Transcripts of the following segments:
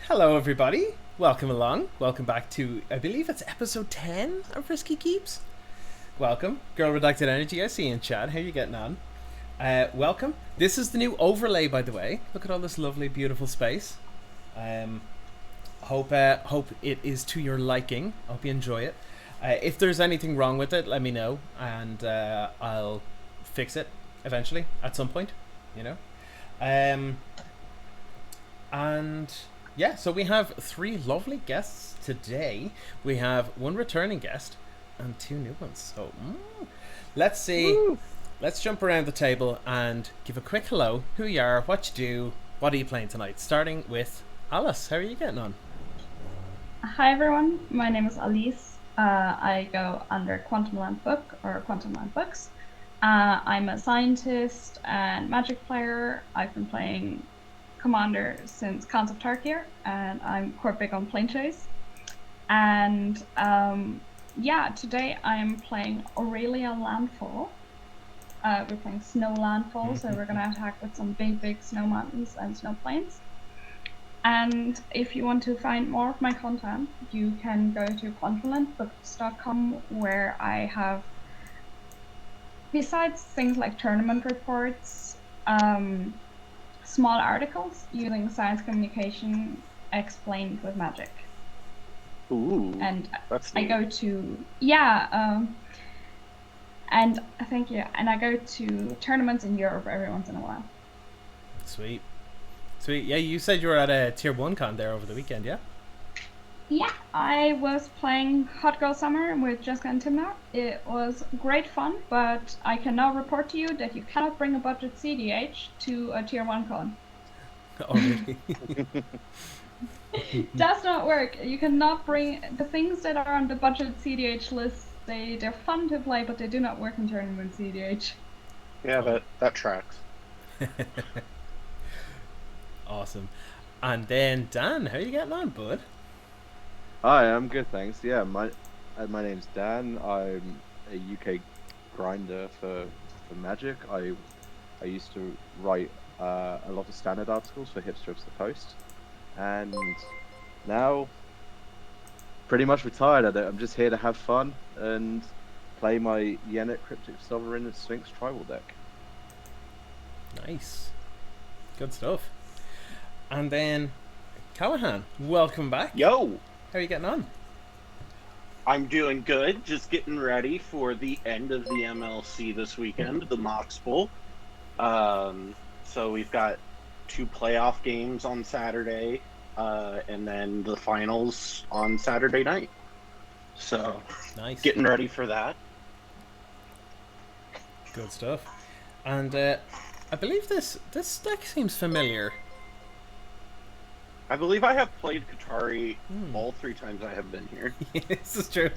Hello, everybody. Welcome along. Welcome back to, I believe it's episode 10 of Risky Keeps. Welcome. Girl Redacted Energy, I see you in chat. How are you getting on? Welcome. This is the new overlay, by the way. Look at all this lovely, beautiful space. Hope it is to your liking. Hope you enjoy it. If there's anything wrong with it, let me know, and I'll fix it eventually at some point. You know. And yeah, so we have 3 lovely guests today. We have 1 returning guest and 2 new ones. So let's see. Woo! Let's jump around the table and give a quick hello. Who you are, what you do, what are you playing tonight? Starting with Alice. How are you getting on? Hi everyone, my name is Alice. I go under Quantum Land Book or Quantum Land Books. I'm a scientist and magic player. I've been playing Commander since Concept Tarkier, and I'm quite big on plane chase. And yeah, today I'm playing Aurelia Landfall. We're playing Snow Landfall, so we're gonna attack with some big snow mountains and snow plains. And if you want to find more of my content, you can go to quantumlandbooks.com, where I have, besides things like tournament reports, small articles using science communication explained with magic. Ooh, and that's I neat. go to and thank you. And I go to tournaments in Europe every once in a while. Sweet. Yeah, you said you were at a tier 1 con there over the weekend, yeah? Yeah, I was playing Hot Girl Summer with Jessica and Timna. It was great fun, but I can now report to you that you cannot bring a budget CDH to a tier 1 con. Oh, really? Does not work. You cannot bring the things that are on the budget CDH list. They're fun to play, but they do not work in tournament CDH. Yeah, that tracks. Awesome. And then Dan, how are you getting on, bud? Hi, I'm good, thanks. Yeah, my name's Dan. I'm a UK grinder for Magic. I used to write a lot of standard articles for Hipster the Post, and now pretty much retired at it. I'm just here to have fun and play my Yennet Cryptic Sovereign and Sphinx tribal deck. Nice. Good stuff. And then Callahan, welcome back. Yo! How are you getting on? I'm doing good. Just getting ready for the end of the MLC this weekend, the Mox Bowl. So we've got 2 playoff games on Saturday, and then the finals on Saturday night. So, Nice. Getting ready for that. Good stuff. And I believe this deck seems familiar. I believe I have played Qatari all 3 times I have been here. This is true.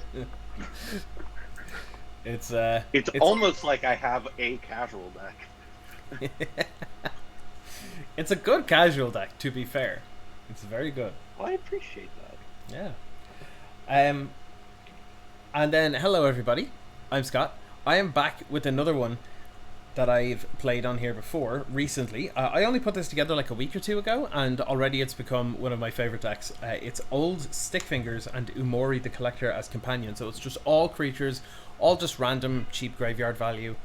It's almost like I have a casual deck. It's a good casual deck, to be fair. It's very good. Well, I appreciate that. Yeah. And then hello everybody. I'm Scott. I am back with another one that I've played on here before recently. I only put this together like a week or 2 ago, and already it's become one of my favorite decks. It's Old Stickfingers and Umori the Collector as companion, so it's just all creatures, all just random cheap graveyard value,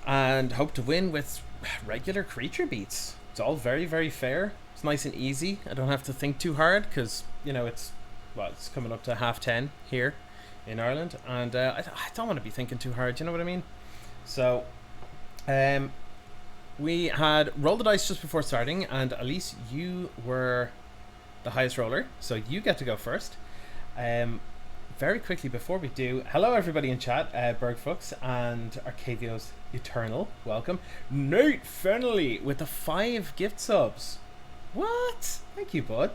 and hope to win with regular creature beats. It's all very fair. It's nice and easy. I don't have to think too hard because, you know, it's coming up to 10:30 here in Ireland, and I don't want to be thinking too hard, you know what I mean? So we had rolled the dice just before starting, and Elise, you were the highest roller, so you get to go first. Very quickly before we do, hello everybody in chat, Bergfuchs and Arcavio's Eternal, welcome. Nate Fennelly with the 5 gift subs. What? Thank you, bud.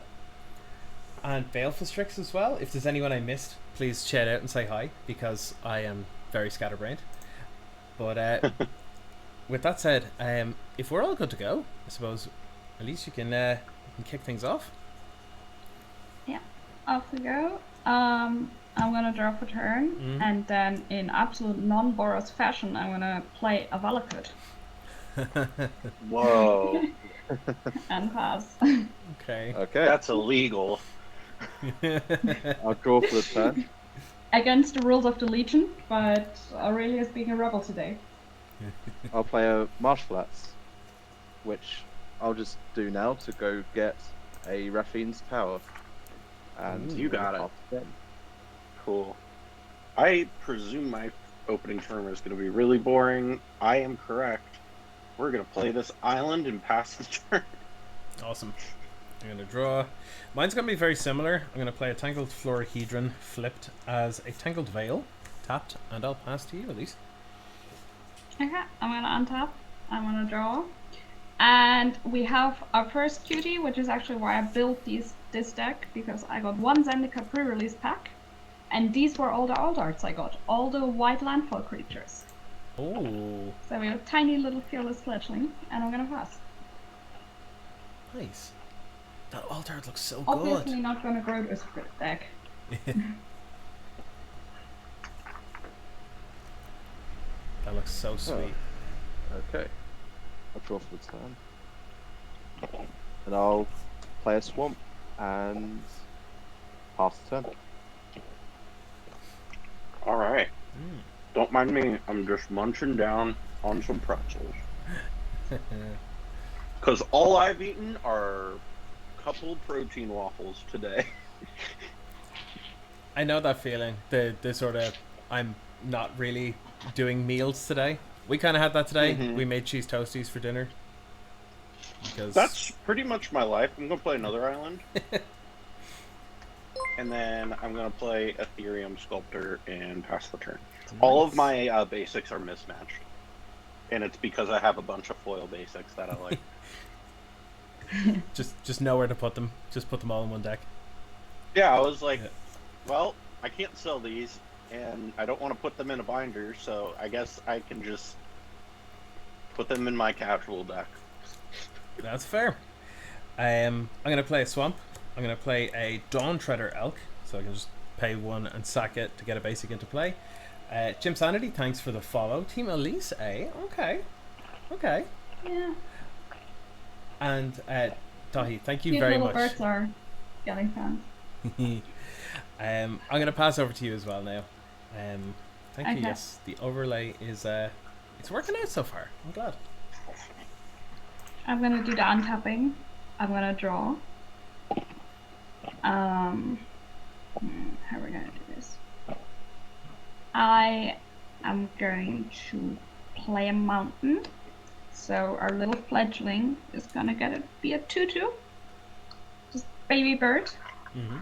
And Baleful Strix as well. If there's anyone I missed, please shout out and say hi, because I am very scatterbrained. But with that said, if we're all good to go, I suppose, at least you can kick things off. Yeah, off we go. I'm gonna draw for turn, and then in absolute non-Boros fashion, I'm gonna play a Valakut. Whoa. and pass. Okay. Okay, That's illegal. I'll draw for the turn. Against the rules of the Legion, but Aurelia is being a rebel today. I'll play a martial arts, which I'll just do now to go get a Raphine's Power. And You got it. pass the turn. Cool. I presume my opening turn is going to be really boring. I am correct. We're going to play this island and pass the turn. Awesome. I'm going to draw. Mine's going to be very similar. I'm going to play a Tangled Florahedron flipped as a Tangled Veil, tapped, and I'll pass to you, Elise. Okay, I'm gonna untap. I'm gonna draw. And we have our first cutie, which is actually why I built this deck, because I got one Zendika pre-release pack, and these were all the alt arts I got, all the white landfall creatures. Oh, So we have a tiny little fearless fledgling, and I'm gonna pass. nice. That alt art looks so Obviously good. not gonna grow this for the deck. That looks so sweet. Okay. I'll draw for the turn. And I'll play a swamp and pass the turn. All right. Mm. Don't mind me. I'm just munching down on some pretzels. Because all I've eaten are a couple protein waffles today. I know that feeling. The sort of, I'm not really doing meals today. We kind of had that today. Mhm. We made cheese toasties for dinner. Because That's pretty much my life. I'm going to play another island. And then I'm going to play Ethereum Sculptor and pass the turn. All of my basics are mismatched. And it's because I have a bunch of foil basics that I like. just know where to put them. Just put them all in one deck. Yeah, I was like, Yeah. well, I can't sell these, and I don't want to put them in a binder, so I guess I can just put them in my casual deck. That's fair. I'm gonna play a swamp. I'm gonna play a Dawn Treader Elk, so I can just pay one and sack it to get a basic into play. Jim Sanity, thanks for the follow. Team Elise, okay. Yeah. And Tahi, thank you Cute very little much. birds are getting fans. I'm gonna pass over to you as well now. Thank you. Okay. Yes, the overlay is it's working out so far. I'm glad. I'm gonna do the untapping. I'm gonna draw. How are we gonna do this? I am going to play a mountain. So our little fledgling is gonna be a 2/2. Just baby bird. Mm-hmm.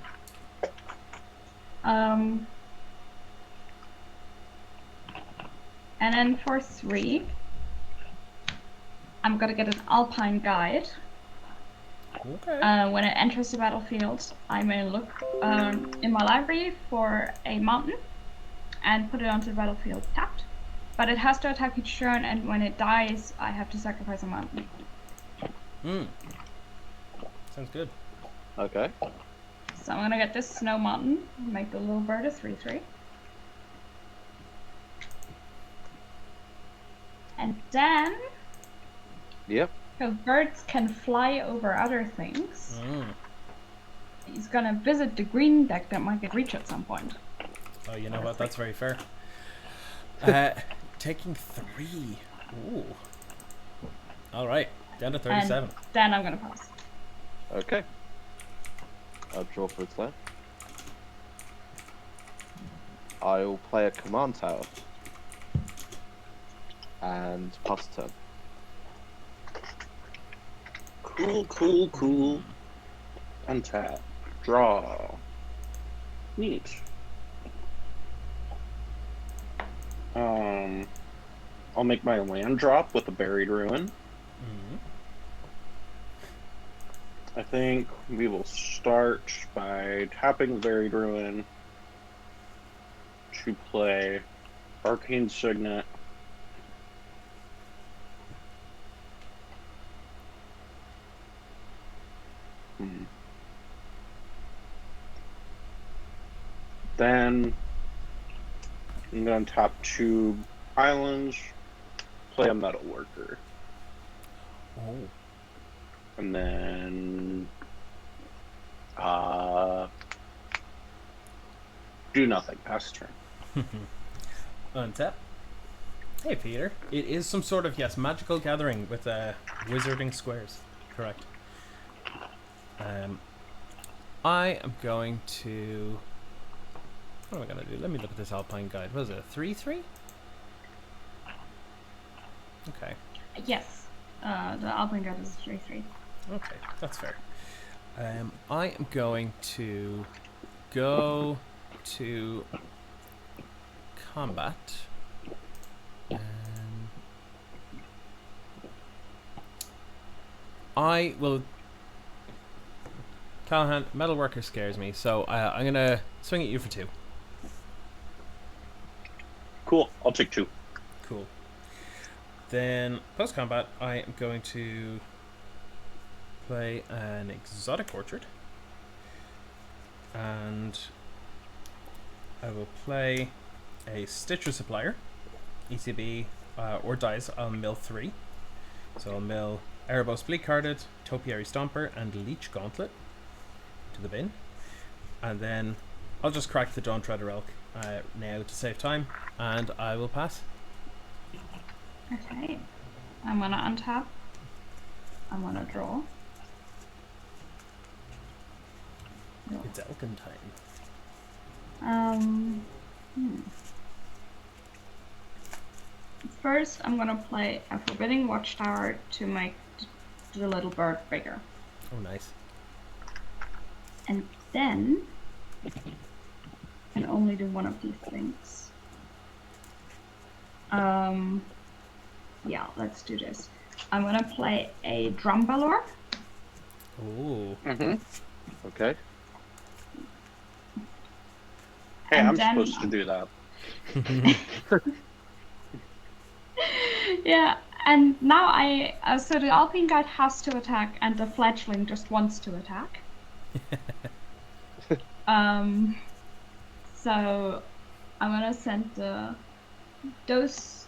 And then for 3, I'm gonna get an Alpine Guide. Okay. When it enters the battlefield, I may look in my library for a mountain and put it onto the battlefield tapped. But it has to attack each turn, and when it dies, I have to sacrifice a mountain. Sounds good. Okay. So I'm gonna get this snow mountain, make the little bird a 3/3. And then, Yep. because birds can fly over other things, he's gonna visit the green deck that might get reach at some point. Oh, you know what? That's very fair. Taking 3. Ooh. All right, down to 37. And then I'm gonna pass. Okay. I'll draw for a turn. I'll play a command tower. And pass the turn. Cool. Untap. Draw. Neat. I'll make my land drop with a Buried Ruin. Mm-hmm. I think we will start by tapping the Buried Ruin to play Arcane Signet. Then I'm going to tap 2 islands, play a Metal Worker. Oh. And then do nothing. Pass turn. Untap. Hey, Peter. It is some sort of, yes, magical gathering with wizarding squares. Correct. I am going to... What am I going to do? Let me look at this Alpine guide. What is it, 3-3? Okay. Yes. The Alpine Guide is 3/3. Okay, that's fair. I am going to go to combat. I will... Callahan, Metalworker scares me, so I'm going to swing at you for 2. Cool. I'll take 2. Cool. Then, post-combat, I am going to play an Exotic Orchard. And I will play a Stitcher Supplier, ECB, or dies. I'll mill 3. So I'll mill Erebos Bleak Hearted, Topiary Stomper, and Leech Gauntlet to the bin. And then I'll just crack the Dawn Treader Elk now to save time, and I will pass. Okay. I'm gonna untap. I'm gonna draw. It's Elkin time. First, I'm gonna play a Forbidding Watchtower to make the little bird bigger. Oh, nice. And then, I can only do one of these things. Yeah, let's do this. I'm gonna play a Drumballor. Oh. Okay. Hey, And I'm then- supposed to do that. Yeah, and now so the Alpine Guide has to attack, and the Fledgling just wants to attack. So I'm gonna send those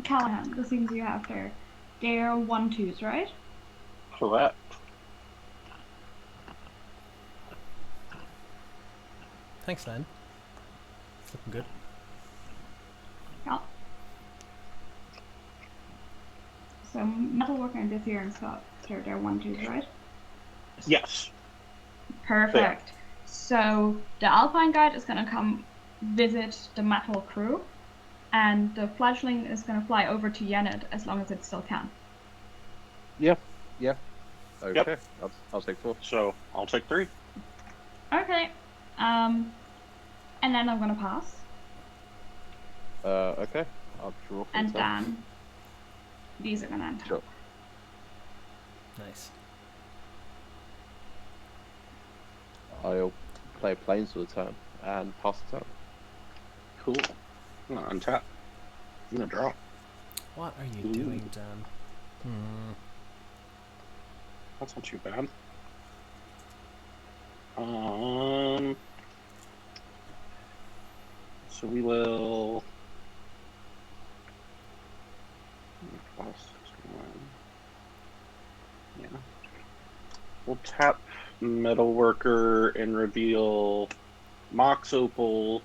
Callahan, the things you have there. They're 1/2s, right? Correct. Thanks, Len. Looking good. Yeah. So Metalworker and Dithier and Scott, they're 1/2s, right? Yes. Perfect. So the Alpine Guide is gonna come visit the Metal crew, and the Fledgling is gonna fly over to Yenid as long as it still can. Yeah. Okay. I'll take 4. So I'll take 3. Okay. And then I'm gonna pass. Okay. I'll draw for And the turn. then these are gonna enter. Sure. Nice. I'll play planes for the turn and pass the turn. Cool. I'm gonna untap. I'm gonna draw. What are you Ooh. doing, Dan? That's not too bad. So we will. Yeah. We'll tap Metalworker and reveal Mox Opal,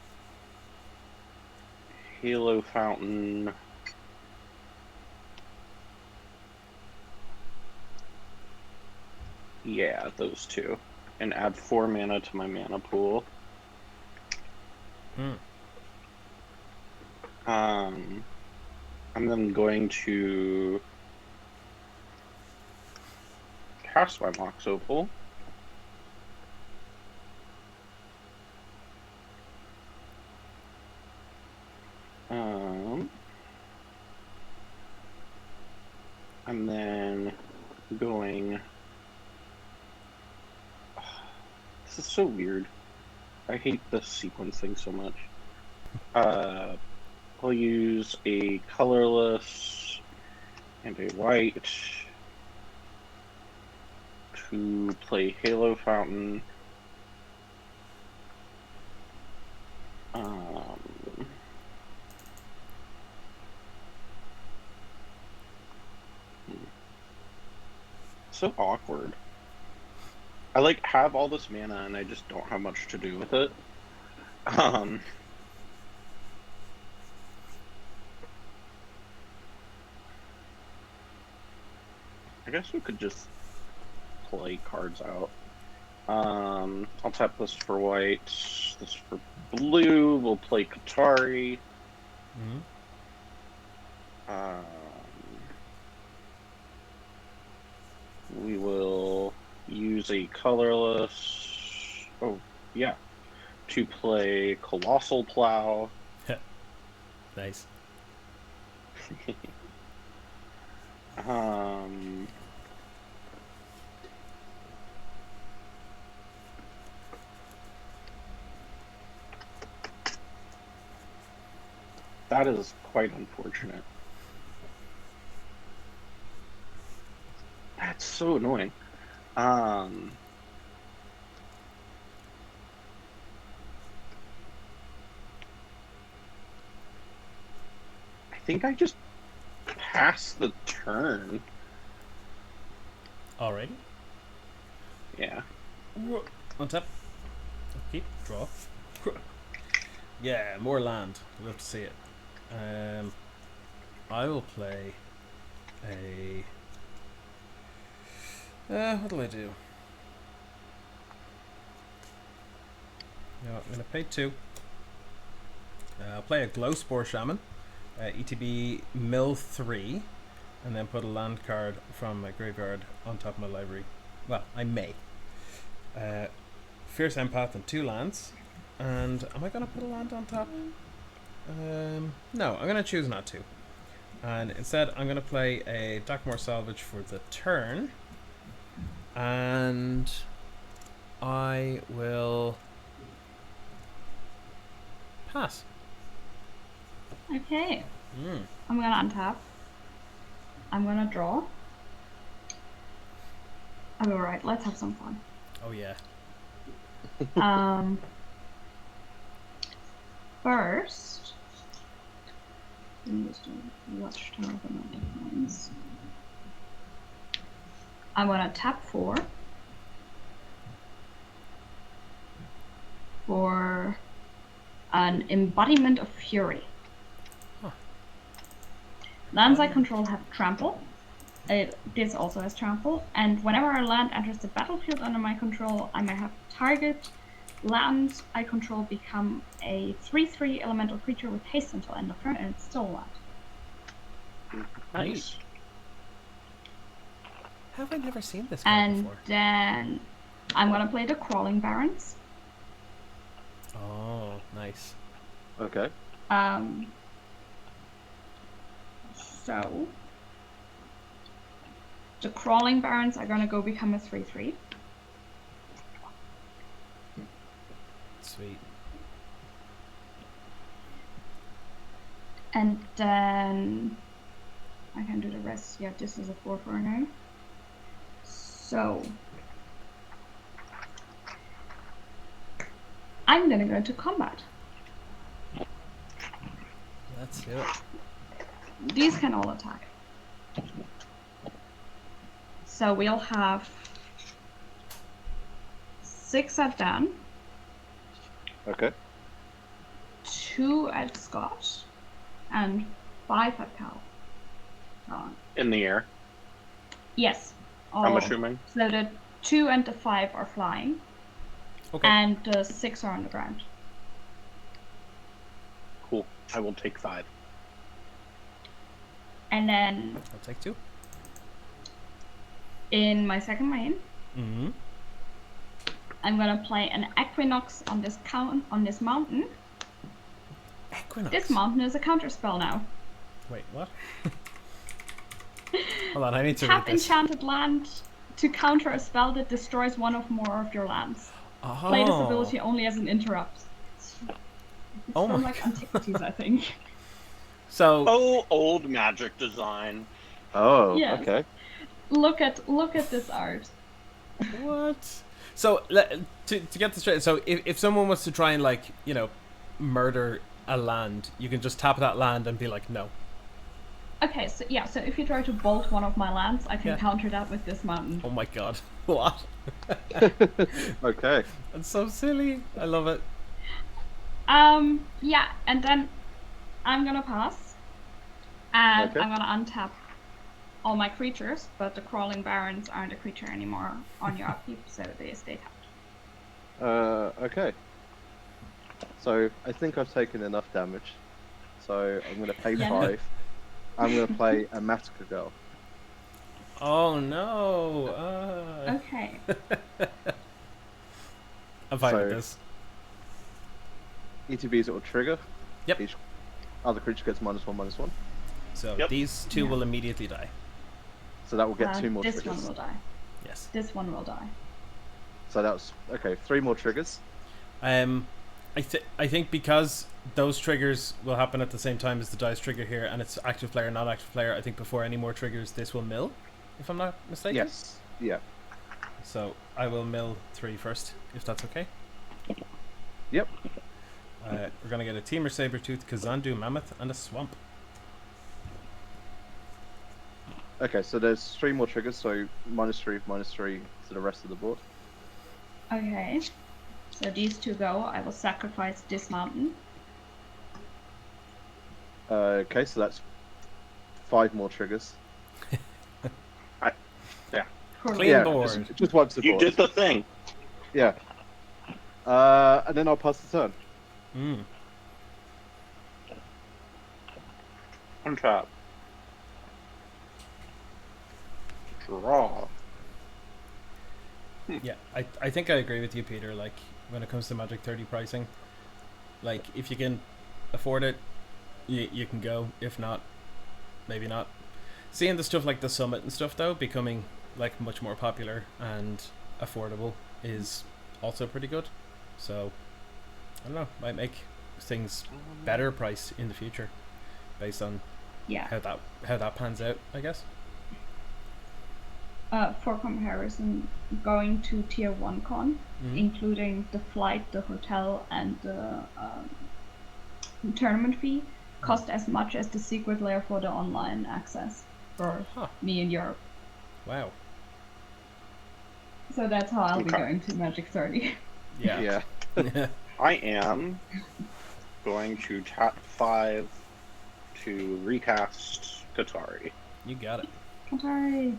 Halo Fountain. Yeah, those 2. And add 4 mana to my mana pool. I'm then going to cast my Mox Opal. And then going. This is so weird. I hate this sequencing so much. I'll use a colorless and a white to play Halo Fountain. So awkward. I like have all this mana and I just don't have much to do with it. Um, I guess we could just play cards out. I'll tap this for white, this for blue. We'll play Qatari. Mm-hmm. We will use a colorless. Oh, yeah. To play Colossal Plow. Nice. That is quite unfortunate. That's so annoying. I think I just passed the turn. Alrighty. Yeah. On tap. Keep. Draw. Yeah, more land. Love to see it. I will play a... what do I do? No, I'm going to pay 2. I'll play a Glowspore Shaman. ETB mill 3. And then put a land card from my graveyard on top of my library. Well, I may. Fierce Empath and 2 lands. And am I going to put a land on top? No, I'm going to choose not to. And instead, I'm going to play a Darkmoor Salvage for the turn. And I will pass. Okay. I'm gonna untap. I'm gonna draw. Alright, let's have some fun. Oh yeah. First, let me just do Watchtower of the Night Mines. I'm gonna tap 4 for an Embodiment of Fury. Huh. Lands I control have trample. This also has trample, and whenever a land enters the battlefield under my control, I may have target land I control become a 3/3 elemental creature with haste until end of turn, and it's still a land. Nice. Have I never seen this card And before? then I'm gonna play the Crawling Barons. Oh, nice. Okay. So the Crawling Barons are gonna go become a 3/3. Sweet. And then I can do the rest. Yeah, this is a 4/4 now. So I'm gonna go into combat. Let's do it. These can all attack. So we'll have 6 at Dan, Okay. 2 at Scott, and 5 at Cal. In the air, Yes. I'm assuming. So the 2 and the 5 are flying, Okay. and the 6 are on the ground. Cool. I will take 5. And then I'll take 2. in my second main, Mm-hmm. I'm gonna play an Equinox on this mountain. Equinox. This mountain is a counter spell now. Wait, what? Hold on, I need to Tap read this. enchanted land to counter a spell that destroys one or more of your lands. Oh. Play this ability only as an interrupt. It's Oh from my like God. Antiquities, I think. So, Oh, old Magic design. Oh, Yes. okay. Look at this art. what? So, to get this straight, so if someone was to try and, like, you know, murder a land, you can just tap that land and be like, no. Okay, so yeah, so if you try to bolt one of my lands, I can Yeah. counter that with this mountain. Oh my god. What? Okay. That's so silly. I love it. Yeah, and then I'm gonna pass, and Okay. I'm gonna untap all my creatures, but the crawling barons aren't a creature anymore on your upkeep, so they stay tapped. Okay. So I think I've taken enough damage. So I'm gonna pay Yeah. 5. I'm gonna play a Matica Girl. Oh no. Okay. I'm fine with So- this. ETBs will trigger. Yep. Each other creature gets -1/-1. So Yep. these two Yeah. will immediately die. So that will get 2 more This triggers. one will die. Yes. This one will die. So that's okay. 3 more triggers. I think because those triggers will happen at the same time as the dice trigger here, and it's active player, not active player. I think before any more triggers, this will mill, if I'm not mistaken. Yes. Yeah. So I will mill 3 first, if that's okay. Yep. We're gonna get a Teamer Sabertooth, Kazandu Mammoth, and a Swamp. Okay. So there's 3 more triggers. So -3 to the rest of the board. Okay. So these two go. I will sacrifice this mountain. Okay. So that's 5 more triggers. Clean yeah. board. Just wipes the You board. did the thing. Yeah. And then I'll pass the turn. Mm. Untap. Draw. Yeah, I think I agree with you, Peter. Like, when it comes to Magic 30 pricing, like, if you can afford it, you can go. If not, maybe not. Seeing the stuff like the Summit and stuff, though, becoming, like, much more popular and affordable is also pretty good. So, I don't know, might make things better priced in the future based on Yeah. how that pans out, I guess. For comparison, going to tier 1 con, Mhm. including the flight, the hotel, and the tournament fee, cost as much as the secret layer for the online access for Huh. me in Europe. Wow. So that's how I'll be Okay. going to Magic 30. Yeah. Yeah. I am going to tap 5 to recast Katari. You got it. Katari.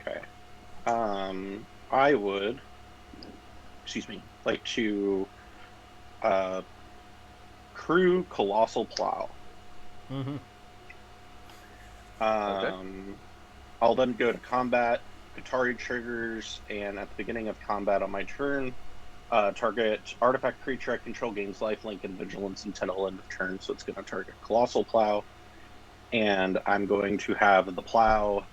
Okay. I would, like to crew Colossal Plow. Mm-hmm. I'll then go to combat. Katari triggers, and at the beginning of combat on my turn, target artifact creature I control gains lifelink and vigilance until end of turn, so it's going to target Colossal Plow. And I'm going to have the Plow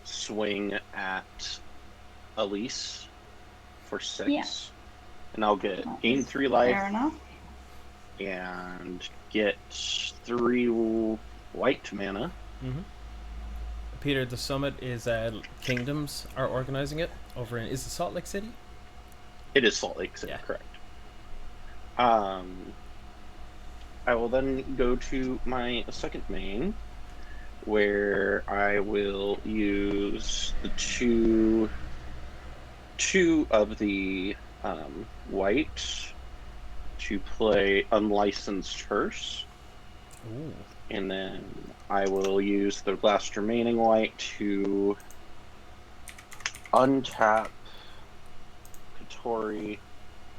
swing at Elise for 6. Yeah. And I'll gain 3 life Fair enough. and get 3 white mana. Mm-hmm. Peter, the summit is Kingdoms are organizing it over in, is it Salt Lake City? It is Salt Lake City, Yeah. correct. I will then go to my second main, where I will use the two of the white to play Unlicensed Hearse, Ooh. and then I will use the last remaining white to untap Katori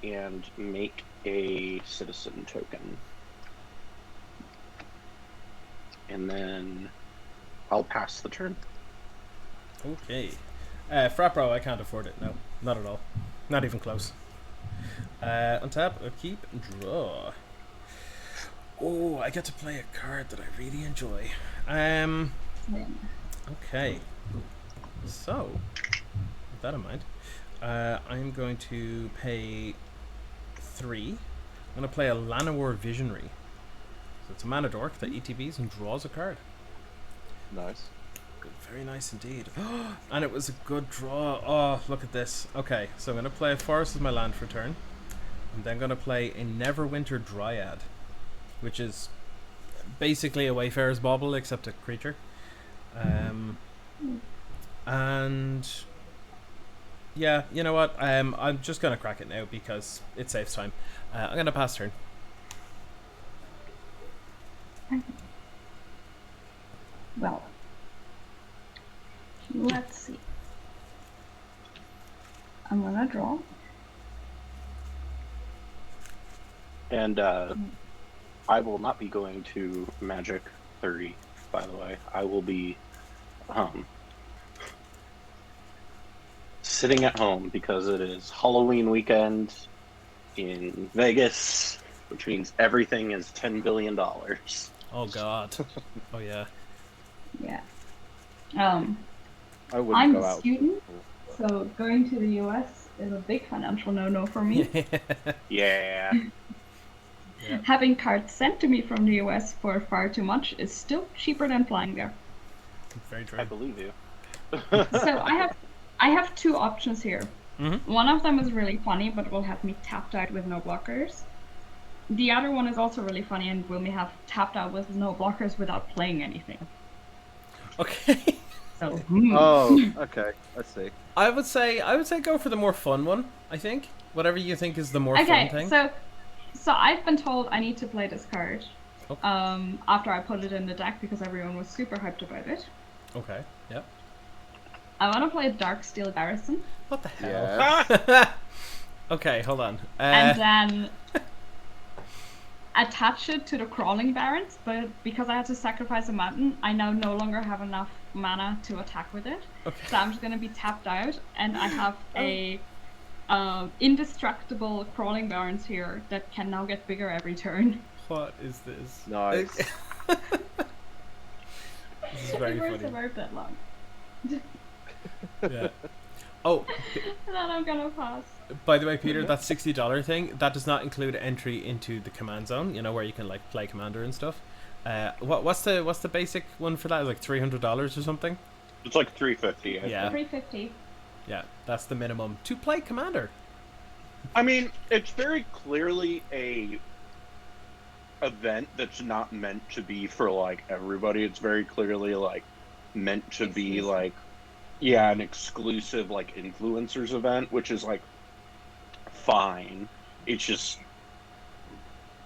and make a citizen token. And then I'll pass the turn. Okay. Frapro, I can't afford it. No, not at all. Not even close. Untap, upkeep, draw. Oh, I get to play a card that I really enjoy. Okay. So, with that in mind, I'm going to pay 3. I'm going to play a Llanowar Visionary. So it's a mana dork that ETBs and draws a card. Nice. Very nice indeed. And it was a good draw. Oh, look at this. Okay, so I'm going to play a Forest as my land for turn. I'm then going to play a Neverwinter Dryad, which is basically a Wayfarer's Bauble except a creature. And yeah, you know what? I'm just gonna crack it now because it saves time. I'm gonna pass turn. Well, let's see. I'm gonna draw. And I will not be going to Magic 30, by the way. I will be sitting at home because it is Halloween weekend in Vegas, which means everything is $10 billion. Oh God. Oh yeah. Yeah. I wouldn't I'm go a out. student, so going to the US is a big financial no-no for me. Yeah. Yeah. Having cards sent to me from the US for far too much is still cheaper than flying there. Very true. I believe you. So I have two options here. Mm-hmm. One of them is really funny, but will have me tapped out with no blockers. The other one is also really funny and will me have tapped out with no blockers without playing anything. Okay. So Oh, okay. I see. I would say go for the more fun one. I think whatever you think is the more fun thing. So I've been told I need to play this card. Okay. After I put it in the deck because everyone was super hyped about it. Okay. Yeah. I want to play Darksteel Garrison. What the hell? Yeah. Okay, hold on. And then attach it to the Crawling Barrens, but because I had to sacrifice a mountain, I now no longer have enough mana to attack with it. Okay. So I'm just gonna be tapped out, and I have a indestructible Crawling Barrens here that can now get bigger every turn. What is this? Nice. This is very It works funny. about that long. Yeah. Oh, And then I'm gonna pass. by the way, Peter, that $60 thing, that does not include entry into the command zone. You know where you can like play commander and stuff. What's the basic one for that? Like $300 or something? It's like 350. Yeah. 350. Yeah, that's the minimum to play commander. I mean, it's very clearly a event that's not meant to be for like everybody. It's very clearly like meant to be like, yeah, an exclusive like influencers event, which is like fine. It's just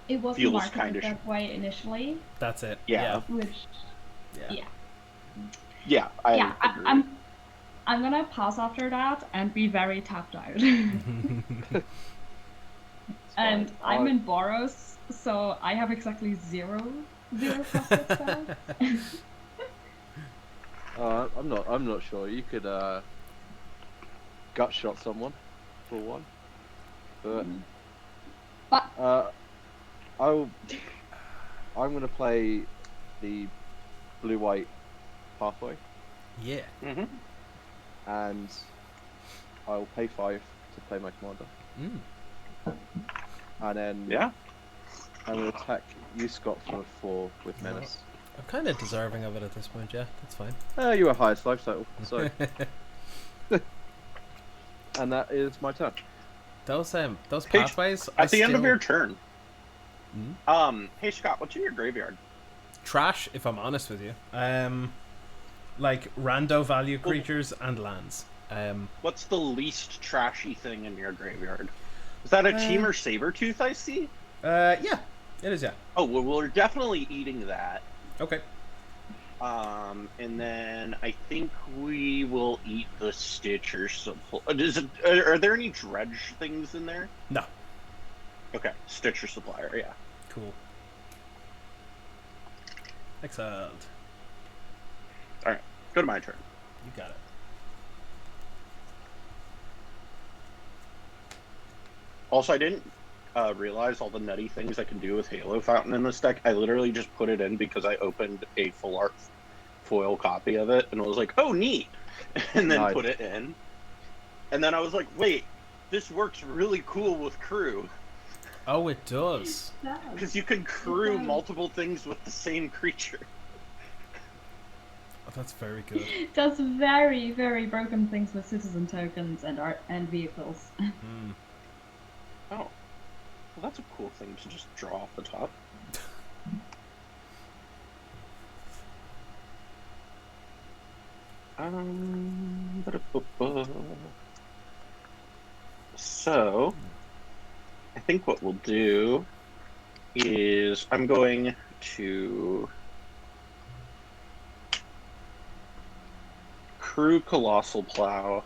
It wasn't feels marketed kinda that way initially, That's it. Yeah. which Yeah. yeah. I agree. I'm gonna pass after that and be very tapped out. And I'm in Boros, so I have exactly zero prospect spells. I'm not sure. You could gut shot someone for one, but I'm gonna play the blue-white pathway, Yeah. Mm-hmm. and I'll pay 5 to play my commander, and then Yeah. I'm gonna attack you, Scott, for 4 with menace. I'm kind of deserving of it at this point. Yeah, that's fine. You were highest life total, so and that is my turn. Those Hey, pathways. At the end of your turn. Hmm? Hey Scott, what's in your graveyard? Trash, if I'm honest with you. Like rando value creatures and lands. What's the least trashy thing in your graveyard? Is that a Teamer Sabertooth I see? Yeah, it is. Yeah. Oh, well, we're definitely eating that. Okay. And then I think we will eat the Stitcher supply. Are there any dredge things in there? No. Okay, Stitcher supplier, yeah. Cool. Excellent. Alright, go to my turn. You got it. Also, I didn't realize all the nutty things I can do with Halo Fountain in this deck. I literally just put it in because I opened a full art foil copy of it and was like, oh, neat! And then put it in. And then I was like, wait, this works really cool with crew. Oh, it does. Because you can crew multiple things with the same creature. Oh, that's very good. Does very, very broken things with citizen tokens and art and vehicles. Mm. Oh. Well, that's a cool thing to just draw off the top. Ba-da-ba-ba. So, I think what we'll do is I'm going to crew Colossal Plow.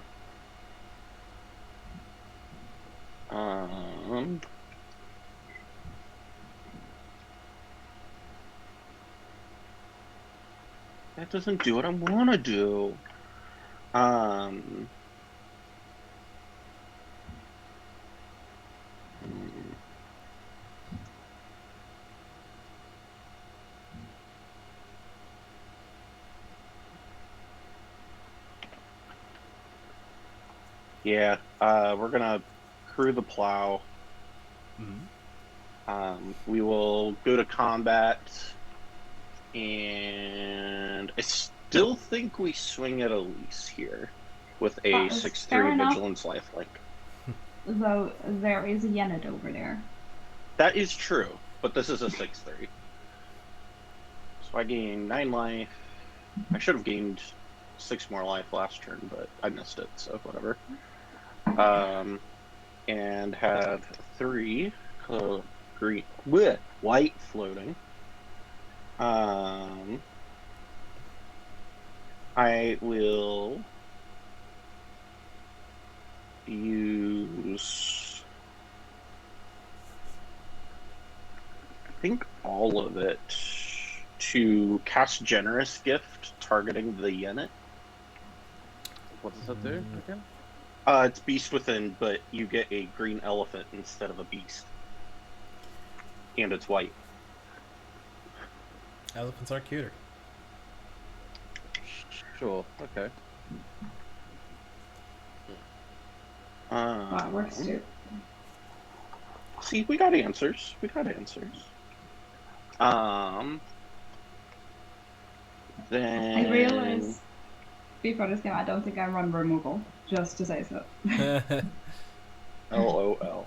That doesn't do what I want to do. Yeah, we're gonna crew the plow. We will go to combat, and I still think we swing at Elise here with a That is 6/3 fair enough. Vigilance lifelink. Though there is a Yenid over there. That is true, but this is a 6/3. So I gain 9 life. I should have gained 6 more life last turn, but I missed it, so whatever. And have 3 green, white floating. I will use, I think, all of it to cast Generous Gift, targeting the Yenit. What does that do again? It's Beast Within, but you get a green elephant instead of a beast. And it's white. Elephants are cuter. Sure. Okay. That works too. See, we got answers. Then I realize before this game, I don't think I run removal. Just to say so. LOL.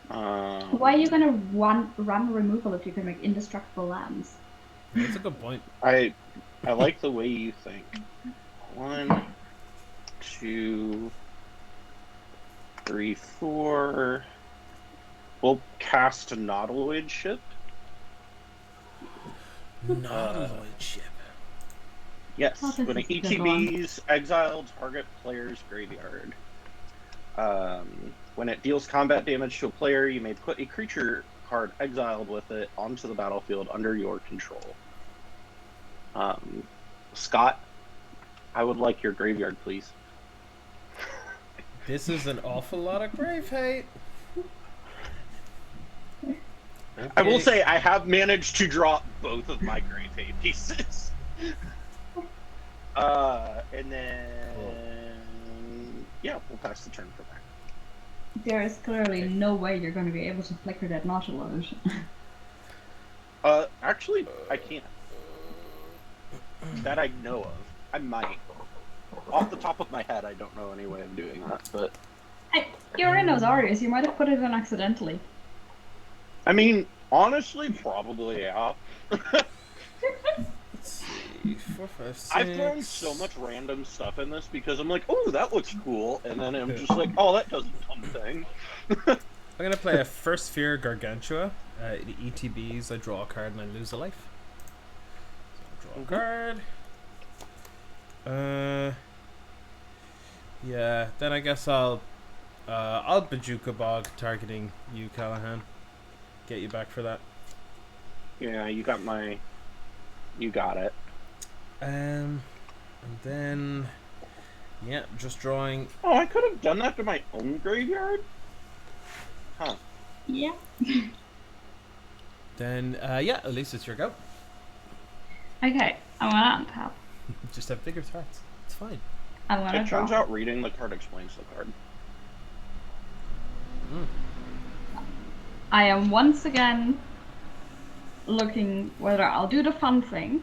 Why are you gonna run removal if you can make indestructible lands? That's a good point. I like the way you think. 1, 2, 3, 4. We'll cast a Nautiloid ship. Nautiloid ship. Yes, Oh, this when an is a good one. ETB's exile target player's graveyard. When it deals combat damage to a player, you may put a creature card exiled with it onto the battlefield under your control. Scott, I would like your graveyard, please. This is an awful lot of grave hate. Okay. I will say I have managed to draw both of my grave hate pieces. And then yeah, we'll pass the turn for that. There is clearly no way you're going to be able to flicker that Nautilus. Actually, I can't. That I know of. I might. Off the top of my head, I don't know any way of doing that, but... You're in those areas, you might have put it in accidentally. I mean, honestly, probably, yeah. Let's see. 4, 5, 6. I've thrown so much random stuff in this because I'm like, oh, that looks cool, and then I'm just like, oh, that does a dumb thing. I'm gonna play a First Sphere Gargantua. The ETBs, I draw a card and I lose a life. So I draw a card. Yeah, then I guess I'll Bajuka Bog targeting you, Callahan. Get you back for that. Yeah, you got it. And then, yeah, just drawing. Oh, I could have done that to my own graveyard? Huh. Yeah. Then, yeah, at least it's your go. Okay, I want to untap. Just have bigger threats. It's fine. I want to It turns draw. out reading the card explains the card. I am once again looking whether I'll do the fun thing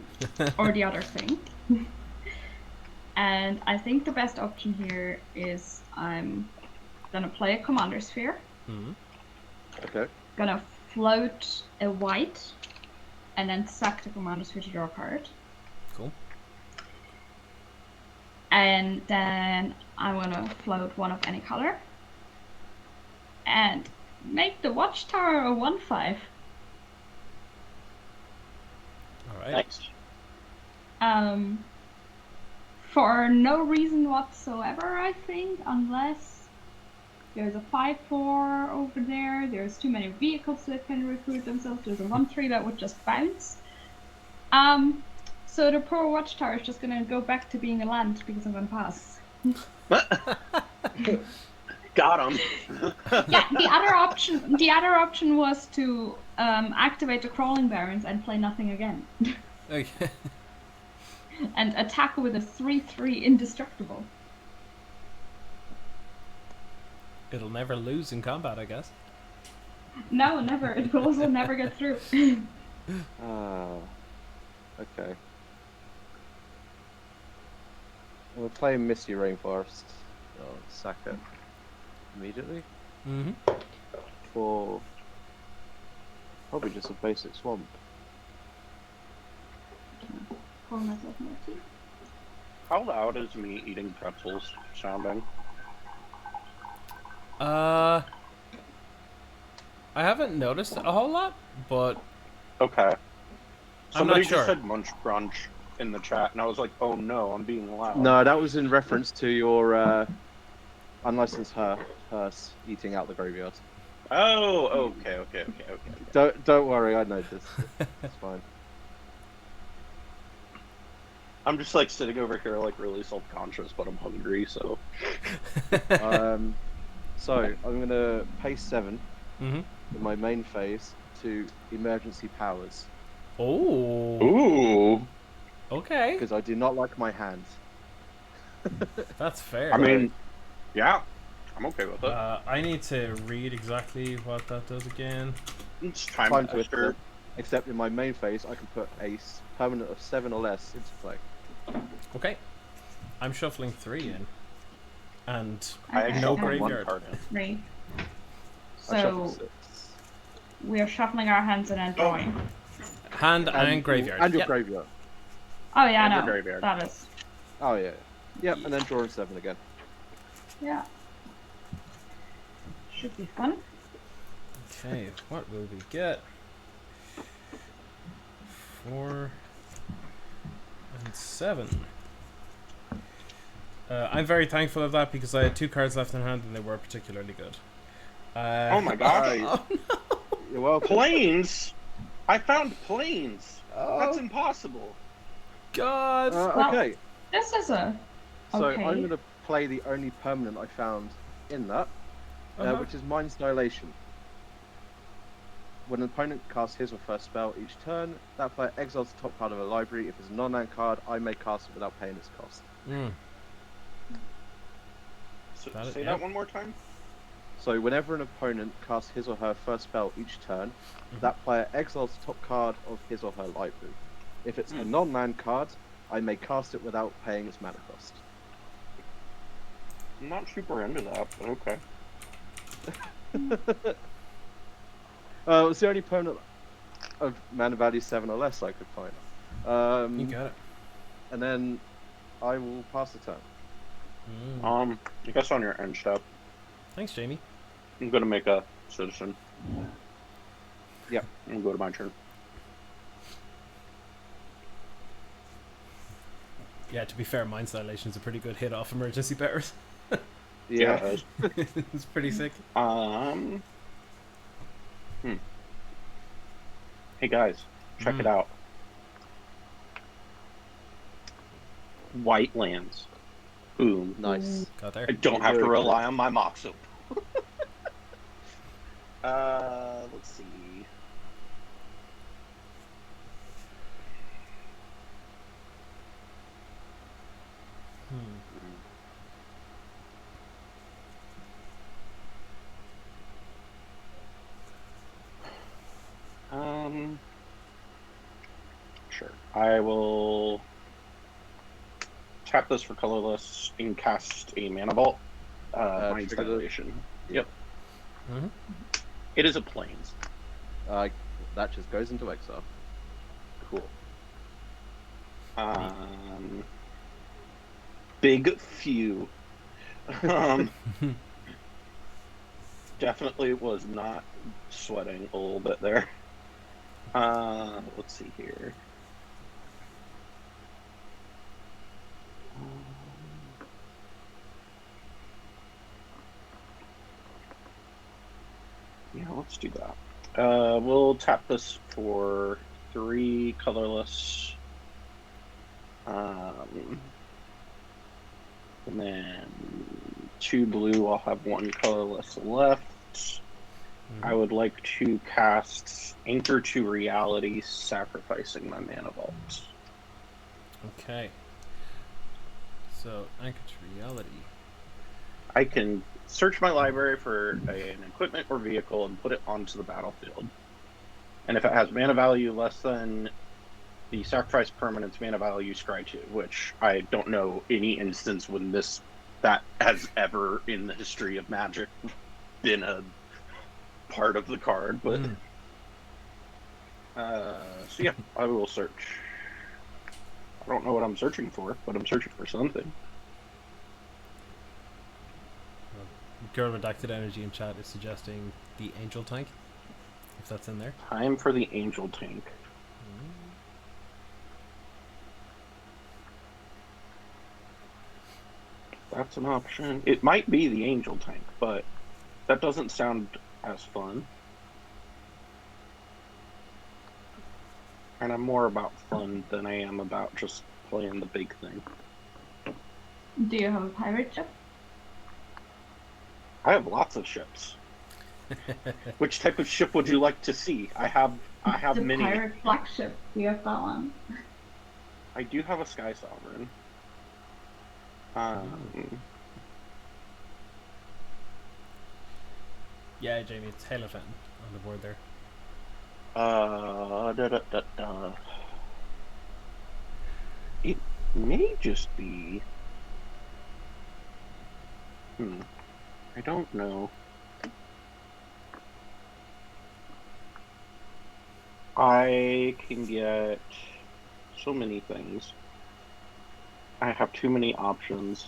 or the other thing. And I think the best option here is I'm gonna play a Commander Sphere. Okay. Gonna float a white and then sack the Commander Sphere to draw a card. Cool. And then I'm gonna float one of any color. And make the watchtower a 1/5. All right. Nice. For no reason whatsoever, I think, unless there's a 5/4 over there, there's too many vehicles that can recruit themselves, there's a 1/3 that would just bounce. So the poor watchtower is just gonna go back to being a land because I'm gonna pass. Got him. Yeah, the other option was to activate the crawling barons and play nothing again. Okay. And attack with a 3/3 indestructible. It'll never lose in combat, I guess. No, never. It will also never get through. Okay. We're playing Misty Rainforest. I'll sack it immediately Mm-hmm. for probably just a basic swamp. Pour myself more tea. How loud is me eating pretzels sounding? I haven't noticed a whole lot, but Okay. I'm not Somebody sure. just said munch brunch in the chat, and I was like, oh no, I'm being loud. No, that was in reference to your unlicensed hearse eating out the graveyard. Oh, okay. Don't worry, I know this. It's fine. I'm just like sitting over here like really self-conscious, but I'm hungry, so. So I'm gonna pay 7 Mm-hmm. in my main phase to emergency powers Oh. Ooh. Okay. because I do not like my hands. That's fair. I mean, yeah, I'm okay with it. I need to read exactly what that does again. It's time, Time to to enter. Except in my main phase, I can put a permanent of 7 or less into play. Okay. I'm shuffling 3 in. And I Okay, no actually have one graveyard. card in. 3. I shuffle So 6. we're shuffling our hands and then drawing. hand and graveyard. And your Yep. graveyard. Oh yeah, And the no. graveyard. That is. Oh yeah. Yep, and then drawing 7 again. Yeah. Should be fun. Okay, what will we get? 4 and 7. I'm very thankful of that because I had 2 cards left in hand and they were particularly good. Oh my gosh. Oh, You're welcome. Planes! I found planes! oh That's impossible. God! Okay, This is a. so Okay. I'm going to play the only permanent I found in that, Uh-huh. which is Mind's Dilation. When an opponent casts his or her spell each turn, that player exiles the top card of a library. If it's a non-land card, I may cast it without paying its cost. Mm. So, Got it, say yeah. that one more time? So whenever an opponent casts his or her first spell each turn, Mhm. that player exiles the top card of his or her library. If it's a non-land card, I may cast it without paying its mana cost. I'm not super into that, but okay. It's the only permanent of mana value 7 or less I could find. You got it. And then I will pass the turn. Mm. I guess on your end step, Thanks, Jamie. I'm gonna make a citizen. Yep. And go to my turn. Yeah, to be fair, Mind's Dilation is a pretty good hit off emergency bearers. Yeah. It's pretty sick. Hey guys, check it out. White lands. Boom. Nice. Got there. I don't have to Very rely on my mock soup. Let's see. Sure. I will tap this for colorless and cast a mana vault. Mind's trigger the- Dilation. Yep. Mm-hmm. It is a plains. That just goes into exile. Cool. big few. Um, definitely was not sweating a little bit there. Let's see here. Yeah, let's do that. We'll tap this for 3 colorless. And then 2 blue. I'll have 1 colorless left. I would like to cast Anchor to Reality, sacrificing my mana vault. Okay. So, Anchor to Reality. I can search my library for an equipment or vehicle and put it onto the battlefield. And if it has mana value less than the sacrifice permanent's mana value, scry 2, which I don't know any instance when that has ever in the history of Magic been a part of the card, but so yeah, I will search. I don't know what I'm searching for, but I'm searching for something. Girl Redacted Energy in chat is suggesting the Angel Tank, if that's in there. Time for the Angel Tank. That's an option. It might be the Angel Tank, but that doesn't sound as fun. And I'm more about fun than I am about just playing the big thing. Do you have a pirate ship? I have lots of ships. Which type of ship would you like to see? I have the many. Pirate flagship. Do you have that one? I do have a Sky Sovereign. Yeah, Jamie, it's Halofen on the board there. It may just be. I don't know. I can get so many things. I have too many options.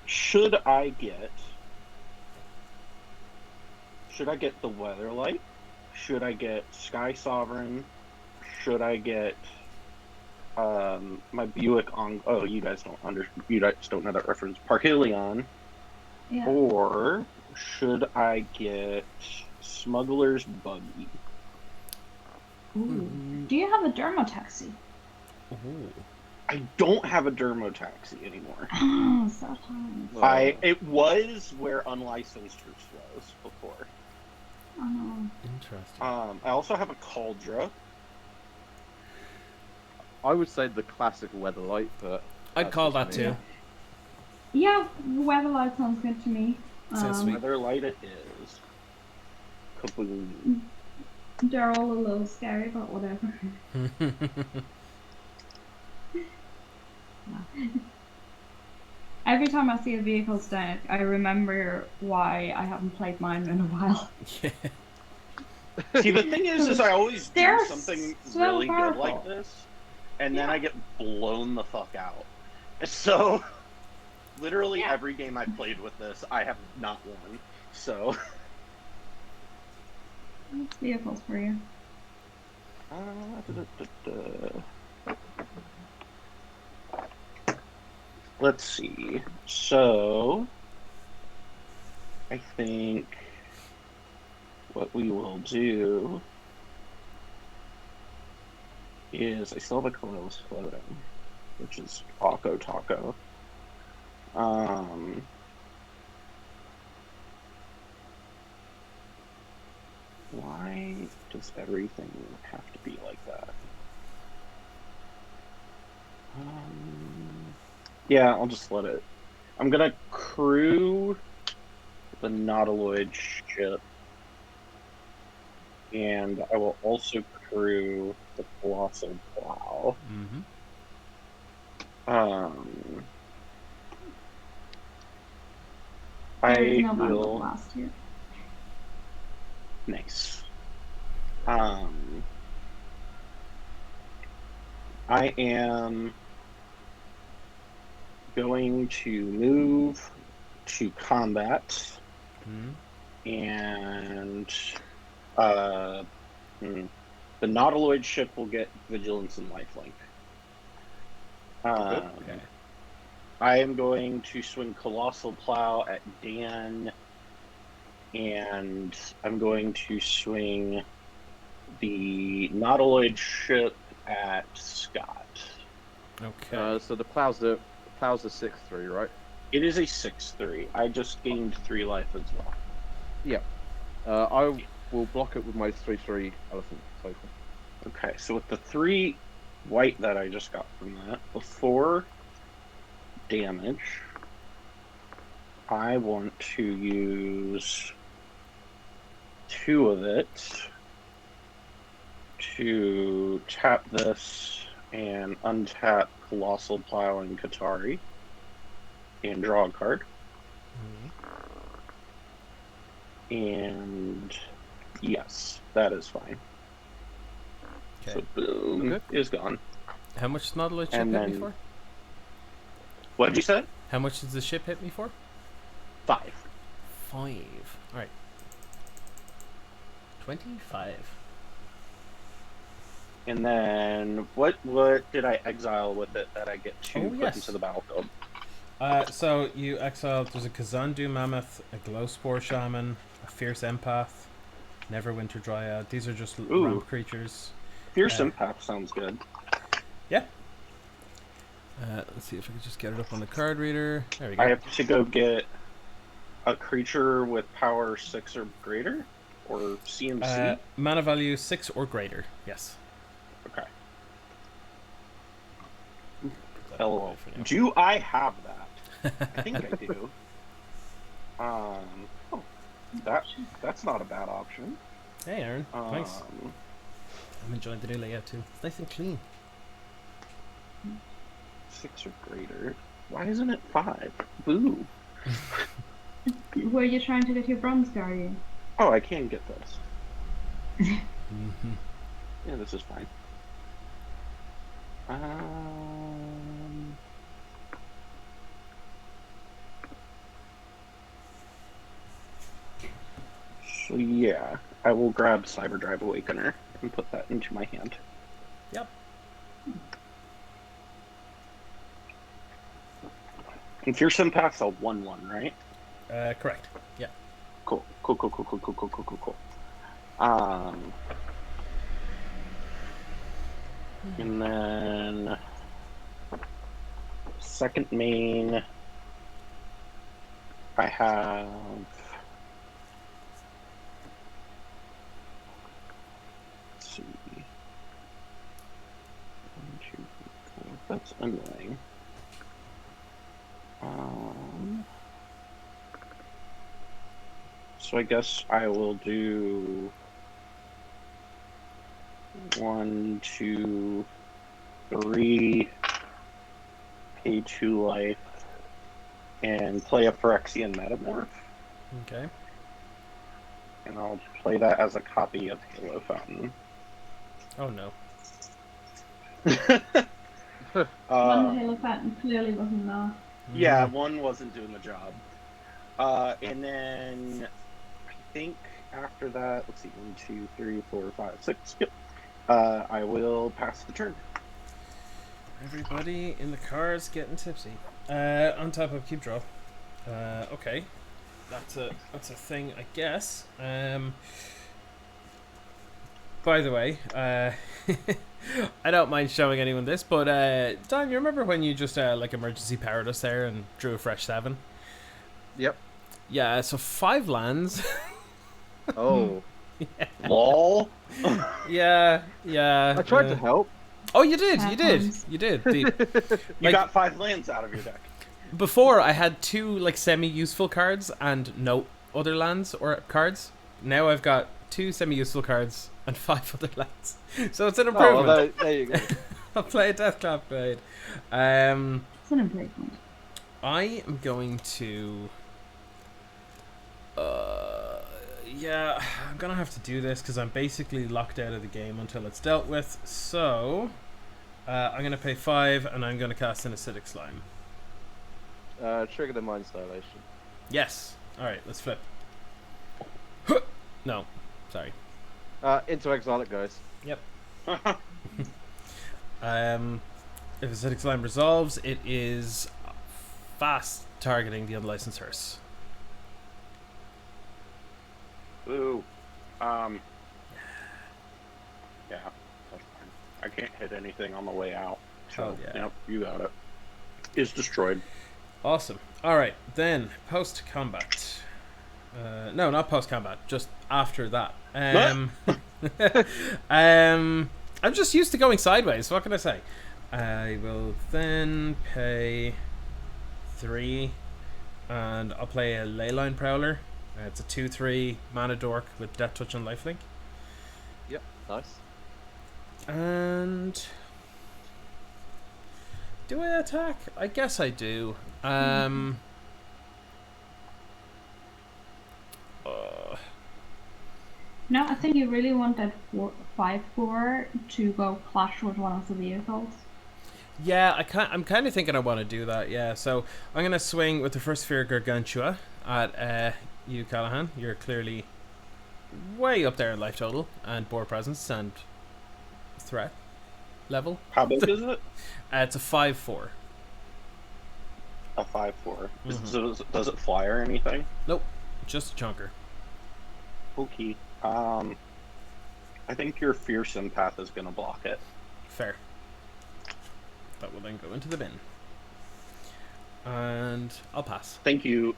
Should I get the Weatherlight? Should I get Sky Sovereign? Should I get my Buick on? Oh, you guys don't know that reference. Parhelion. Yeah. Or should I get Smuggler's Buggy? Ooh. Do you have a Dermotaxi? Ooh. I don't have a Dermotaxi anymore. Oh, so times. It was where Unlicensed was before. Oh. Interesting. I also have a Cauldra. I would say the classic Weatherlight, but I'd call that too. Yeah, Weatherlight sounds good to me. Sounds sweet. Weatherlight it is. Kaboom. They're all a little scary, but whatever. Every time I see a vehicle's deck, I remember why I haven't played mine in a while. See, the thing is I always do something so really powerful. good like this, and then I get blown the fuck out. So, literally every game I've played with this, I have not won. So. What's vehicles for you? Let's see. So, I think what we will do is I still have a colorless floating, which is Taco Taco. Why does everything have to be like that? Yeah, I'll just let it. I'm gonna crew the Nautiloid ship, and I will also crew the Colossal Plow. I will. Last year. Nice. I am going to move to combat, and the Nautiloid ship will get Vigilance and Lifelink. Okay. I am going to swing Colossal Plow at Dan, and I'm going to swing the Nautiloid ship at Scott. Okay. So the plow's a 6/3, right? It is a 6/3. I just gained 3 life as well. Yeah. I will block it with my 3/3 elephant token. Okay, so with the 3 white that I just got from that, before damage, I want to use 2 of it to tap this and untap Colossal Plow and Katari and draw a card. And yes, that is fine. Okay. So boom, Okay. is gone. How much does Nautiloid ship And hit me then- for? What did you say? How much does the ship hit me for? 5. 5. Alright. 25. And then what did I exile with it that I get to put into the battlefield? So you exile, there's a Kazandu Mammoth, a Glowspore Shaman, a Fierce Empath, Neverwinter Dryad. These are just ramp creatures. Fierce Impact sounds good. Yeah. Let's see if I can just get it up on the card reader. There we go. I have to go get a creature with power 6 or greater? Or CMC? Mana value 6 or greater, yes. Okay. LOL. Do I have that? I think I do. Oh, that's not a bad option. Hey Aaron, thanks. I'm enjoying the new layout too. It's nice and clean. 6 or greater. Why isn't it 5? Boo. Were you trying to get your Bronze Guardian? Oh, I can get this. Yeah, this is fine. So yeah, I will grab Cyberdrive Awakener and put that into my hand. Yep. And Fierce Impact's a 1/1, right? Correct. Yeah. Cool. And then second main, I have let's see. 1, 2, 3, 4. That's annoying. So I guess I will do 1, 2, 3, pay 2 life, and play a Phyrexian Metamorph. Okay. And I'll play that as a copy of Halo Fountain. Oh no. One Halo Fountain clearly wasn't enough. Yeah, one wasn't doing the job. And then I think after that, let's see, 1, 2, 3, 4, 5, 6. Yep. I will pass the turn. Everybody in the car's getting tipsy. On top of keep draw. Okay. That's a thing, I guess. By the way, I don't mind showing anyone this, but Dan, you remember when you just like emergency powered us there and drew a fresh 7? Yep. Yeah, so 5 lands. Oh. Yeah. Lol. Yeah. I tried to help. Oh, you did. Happens. You did. You Like- got 5 lands out of your deck. Before, I had 2 like semi-useful cards and no other lands or cards. Now I've got 2 semi-useful cards and 5 other lands. So it's an Oh, improvement. well, there you go. I'll play a Deathclap Blade. It's an improvement. I am going to... yeah, I'm going to have to do this because I'm basically locked out of the game until it's dealt with. So, I'm going to pay 5 and I'm going to cast an Acidic Slime. Trigger the Mind Dilation. Yes. All right, let's flip. No, sorry. Into exile it goes. Yep. If acidic slime resolves, it is fast targeting the unlicensed hearse. Ooh. Yeah, that's fine. I can't hit anything on the way out. So, Hell yeah. Yep, you got it. Is destroyed. Awesome. All right, then post combat. No, not post combat. Just after that. I'm just used to going sideways. What can I say? I will then pay 3, and I'll play a Leyline Prowler. It's a 2/3 mana dork with Death Touch and Lifelink. Yep, nice. And do I attack? I guess I do. No, I think you really want that 5/4 to go clash with one of the vehicles. Yeah, I'm kind of thinking I want to do that. Yeah, so I'm gonna swing with the first Sphere Gargantua at you, Callahan. You're clearly way up there in life total and board presence and threat level. How big is it? It's a 5/4. A 5/4. Does it fly or anything? Nope, just a chunker. Okay. I think your Fearsome Path is gonna block it. Fair. That will then go into the bin. And I'll pass. Thank you,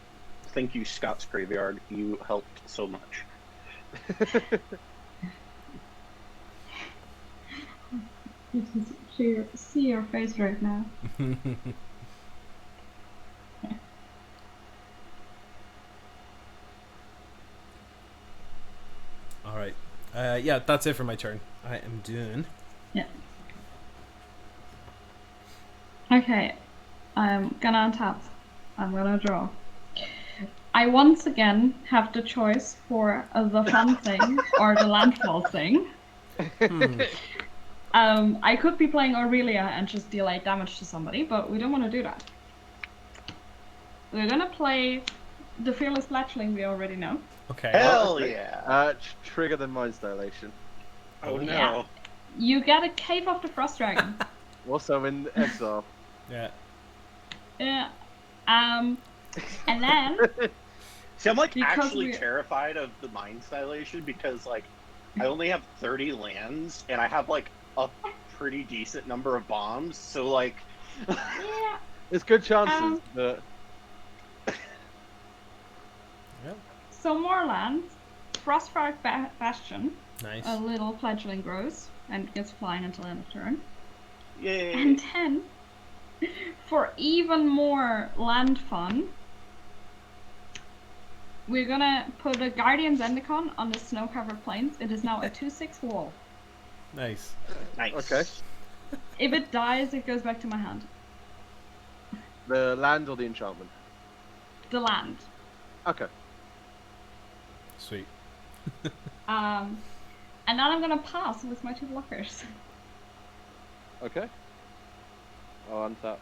Scott's Graveyard. You helped so much. You can see your face right now. Alright. Yeah, that's it for my turn. I am done. Yeah. Okay. I'm gonna untap. I'm gonna draw. I once again have the choice for the fun thing or the landfall thing. I could be playing Aurelia and just deal 8 damage to somebody, but we don't want to do that. We're gonna play the Fearless Fletchling we already know. Okay. Hell yeah! Trigger the Mind Dilation. Oh no! Yeah. You get a Cave of the Frost Dragon. Also in exile. Yeah. Yeah. And then See, I'm like Because actually we- terrified of the Mind Dilation because like I only have 30 lands and I have like a pretty decent number of bombs. So like, yeah. It's good chances, but Yeah. So more lands. Frostfire Bastion. Nice. A little fledgling grows and gets flying until end of turn. yay! And then, for even more land fun, we're gonna put a Guardian Zendikon on the snow-covered plains. It is now a 2/6 wall. Nice. Nice. okay. If it dies, it goes back to my hand. The land or the enchantment? The land. Okay. Sweet. And then I'm gonna pass with my 2 blockers. Okay. I'll untap.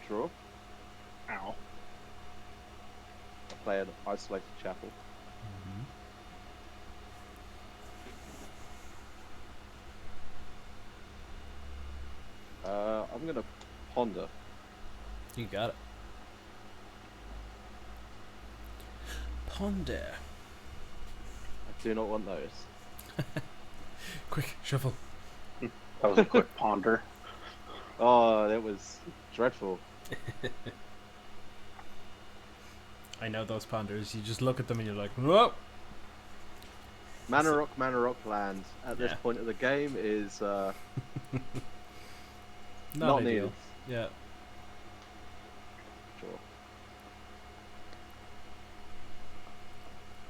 Draw. Ow. I'll play an Isolated Chapel. I'm gonna ponder. You got it. Ponder. I do not want those. Quick, shuffle. That was a quick ponder. Oh, that was dreadful. I know those ponders. You just look at them and you're like, whoa. Mana rock land at this Yeah. point of the game is Not not ideal. needed. Yeah. Sure.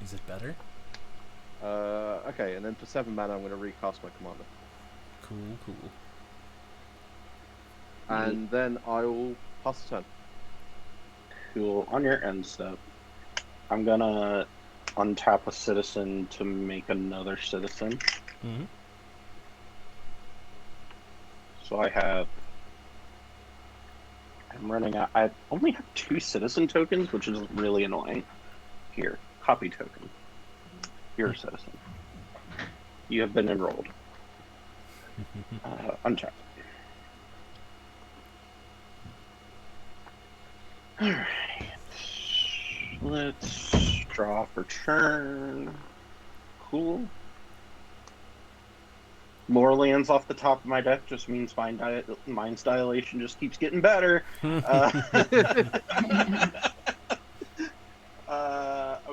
Is it better? Okay, and then for 7 mana, I'm going to recast my commander. Cool. And then I will pass the turn. Cool. On your end step, I'm gonna untap a citizen to make another citizen. Mm-hmm. So I have I'm running out. I only have 2 citizen tokens, which is really annoying. Here, copy token. You're a citizen. You have been enrolled. Untap. Alright. Let's draw for turn. Cool. More lands off the top of my deck just means Mind's Dilation just keeps getting better. I'm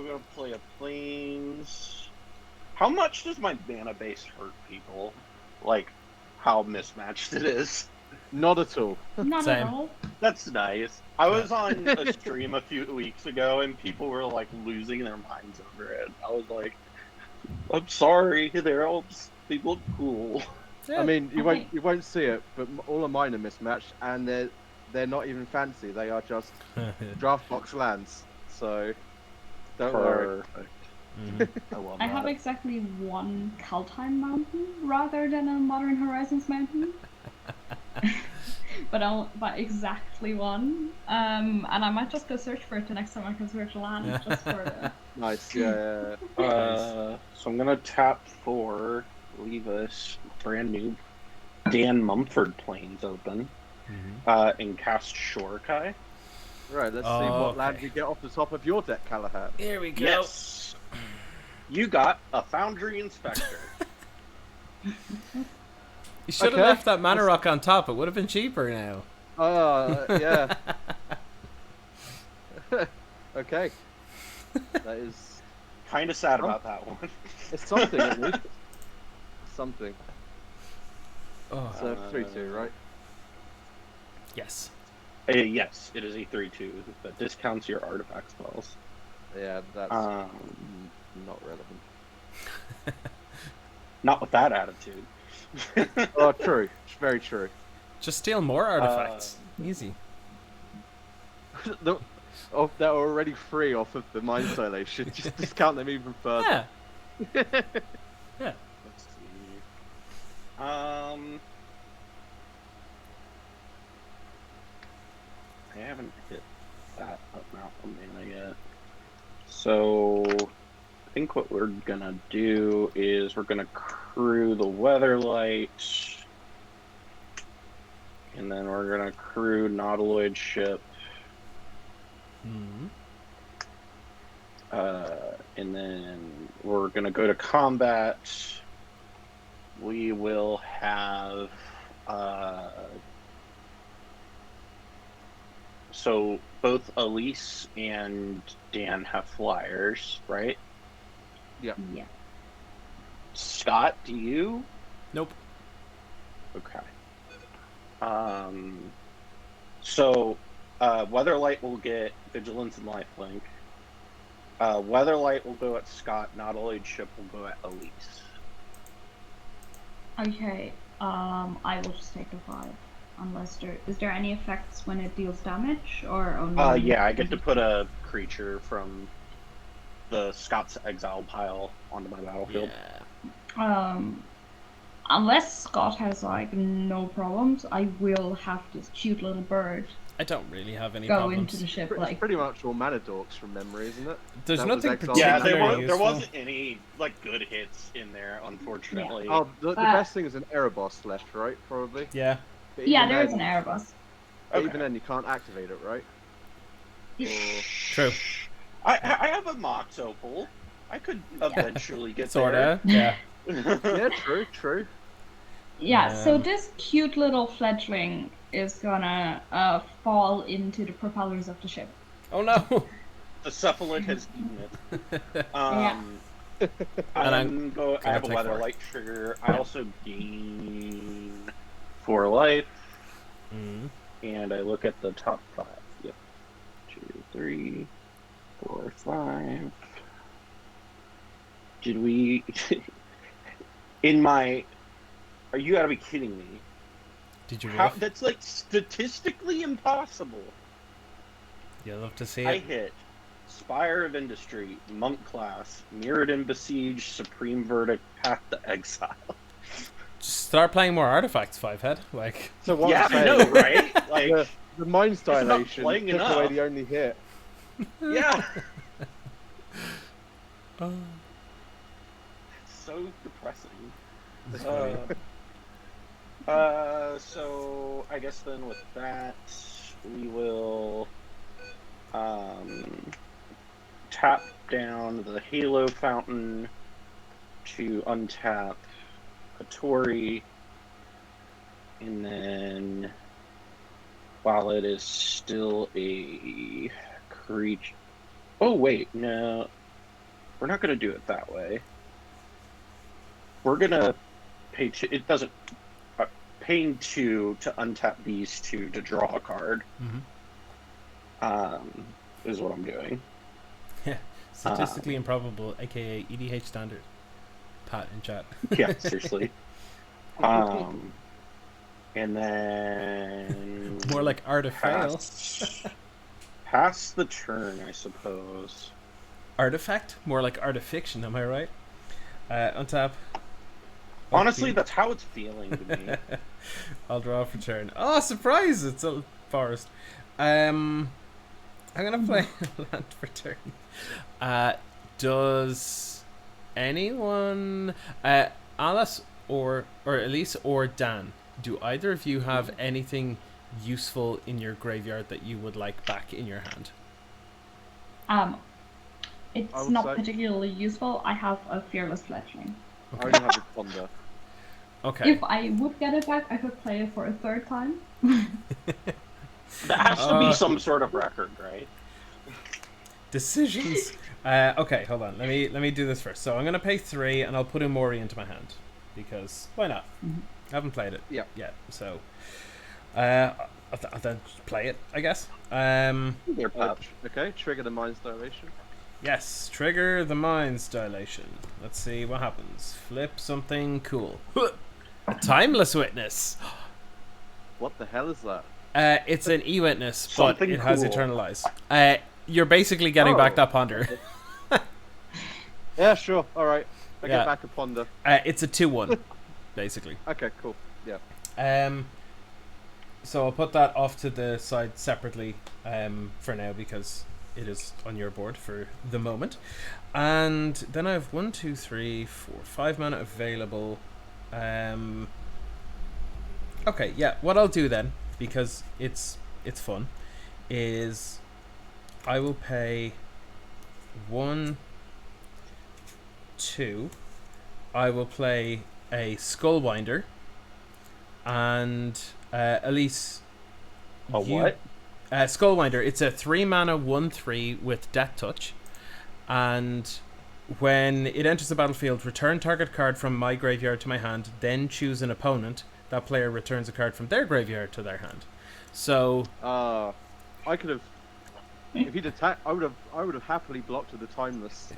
going to play a Plains. How much does my mana base hurt people? Like, how mismatched it is? Not at all. Not Same. at all. That's nice. I was on a stream a few weeks ago and people were like losing their minds over it. I was like, I'm sorry, they look cool. Yeah. I mean, you Okay. won't see it, but all of mine are mismatched, and they're not even fancy. They are just draft box lands. So don't worry. Perfect. Mhm. I love I that. have exactly one Kaldheim mountain rather than a Modern Horizons mountain. but exactly one. And I might just go search for it the next time I can search a land Yeah. just for the... Nice, yeah. So I'm gonna tap 4, leave this brand new Dan Mumford Plains open, Mhm. and cast Shorekai. Right, let's see Oh, what land okay. you get off the top of your deck, Callahan. Here we go. Yes! You got a Foundry Inspector. You should have Okay. left that mana rock on top. It would have been cheaper now. Yeah. Okay. That is... Kinda sad about that one. It's something, at least. Something. Oh, So 3-2, right? yes. Yes, it is a 3/2 that discounts your artifact spells. Yeah, that's Um, not relevant. Not with that attitude. Oh, true. Very true. Just steal more artifacts. Easy. They're already free off of the Mind Dilation. Just discount them even further. Yeah. Yeah. Let's see. I haven't hit that amount of mana yet. So I think what we're gonna do is we're gonna crew the Weatherlight, and then we're gonna crew Nautiloid Ship, Mhm. and then we're gonna go to combat. We will have so both Elise and Dan have flyers, right? Yeah. Scott, do you? Nope. Okay. So Weatherlight will get Vigilance and Lifelink. Weatherlight will go at Scott. Nautiloid Ship will go at Elise. Okay, I will just take the 5. Unless is there any effects when it deals damage or only? Yeah, I get to put a creature from the Scott's Exile pile onto my battlefield. Yeah. Unless Scott has like no problems, I will have this cute little bird I don't really have any go problems. into the ship. It's like pretty much all mana dorks from memory, isn't it? There's That was nothing exiled Yeah, particularly there useful. wasn't any like good hits in there, unfortunately. Oh, the best thing is an Erebos left, right? Probably. Yeah. But yeah, even there is then- an Erebus. but Okay. Even then, you can't activate it, right? Or... True. I have a Mox Opal. I could eventually get Sorta. Yeah. there. Yeah, true. Yeah, so Um, this cute little fledgling is gonna fall into the propellers of the ship. Oh no. The Cephalid has eaten it. Yeah. I have a take 4. Weatherlight trigger. I also gain 4 life, Mhm. and I look at the top 5. Yep. 2, 3, 4, 5. Did we? In my? Are you gotta be kidding me? Did you How? whiff? That's like statistically impossible. You'll love to see I it. hit Spire of Industry, Monk Class, Mirrodin Besiege, Supreme Verdict, Path to Exile. Just start playing more artifacts, 5-head. Like. So what Yeah, I'm I saying, know, right? Like, The mind's about dilation playing took away enough. the only hit. Yeah. Oh. It's so depressing. That's funny. So I guess then with that, we will tap down the Halo Fountain to untap Hattori, and then while it is still a creature. Oh wait, no, we're not going to do it that way. We're going to pay two. It doesn't. Paying 2 to untap these 2 to draw a card. Mm-hmm. Is what I'm doing. Yeah, statistically improbable, aka EDH standard. Pat in chat. Yeah, seriously. And then More like art of fail. Pass the turn, I suppose. Artifact? More like artifiction, am I right? Untap. Honestly, that's how it's feeling to me. I'll draw for turn. Oh, surprise! It's a forest. I'm gonna play land for turn. Does anyone, Alice or Elise or Dan, do either of you have anything useful in your graveyard that you would like back in your hand? It's would not say- particularly useful. I have a Fearless Fledgling. I only have a ponder. Okay. If I would get it back, I could play it for a third time. That has to be some sort of record, right? Decisions. Okay, hold on. Let me do this first. So I'm gonna pay 3, and I'll put Umori into my hand because why not? I haven't played it yet, so I'll then play it, I guess. They're pup. Okay, trigger the mind's dilation. Yes, trigger the mind's dilation. Let's see what happens. Flip something cool. A timeless witness. What the hell is that? It's an e-witness, but Something it has cool. eternal eyes. You're basically getting back that ponder. Yeah, sure. All right. I Yeah. get back a ponder. It's a 2/1, basically. Okay, cool. Yeah. So I'll put that off to the side separately for now because it is on your board for the moment. And then I have 1, 2, 3, 4, 5 mana available. Okay, yeah. What I'll do then, because it's fun, is I will pay 1, 2. I will play a Skullwinder, and Elise. A what? Skullwinder. It's a 3 mana 1/3 with Death Touch, and when it enters the battlefield, return target card from my graveyard to my hand, then choose an opponent. That player returns a card from their graveyard to their hand. So I could have. If he'd attacked, I would have happily blocked the timeless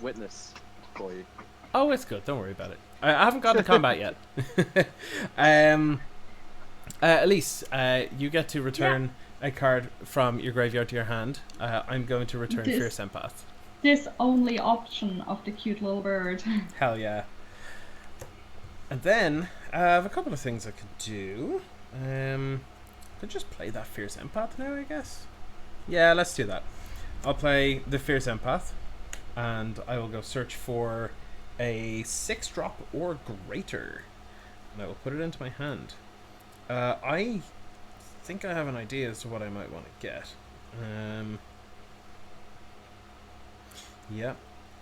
witness for you. oh, it's good. Don't worry about it. I haven't got to combat yet. Elise, you get to return a card from your graveyard to your hand. I'm going to return Fierce Empath. This only option of the cute little bird. Hell yeah. And then I have a couple of things I could do. Could just play that Fierce Empath now, I guess. Yeah, let's do that. I'll play the Fierce Empath, and I will go search for a 6-drop or greater, and I will put it into my hand. I think I have an idea as to what I might want to get. Yeah,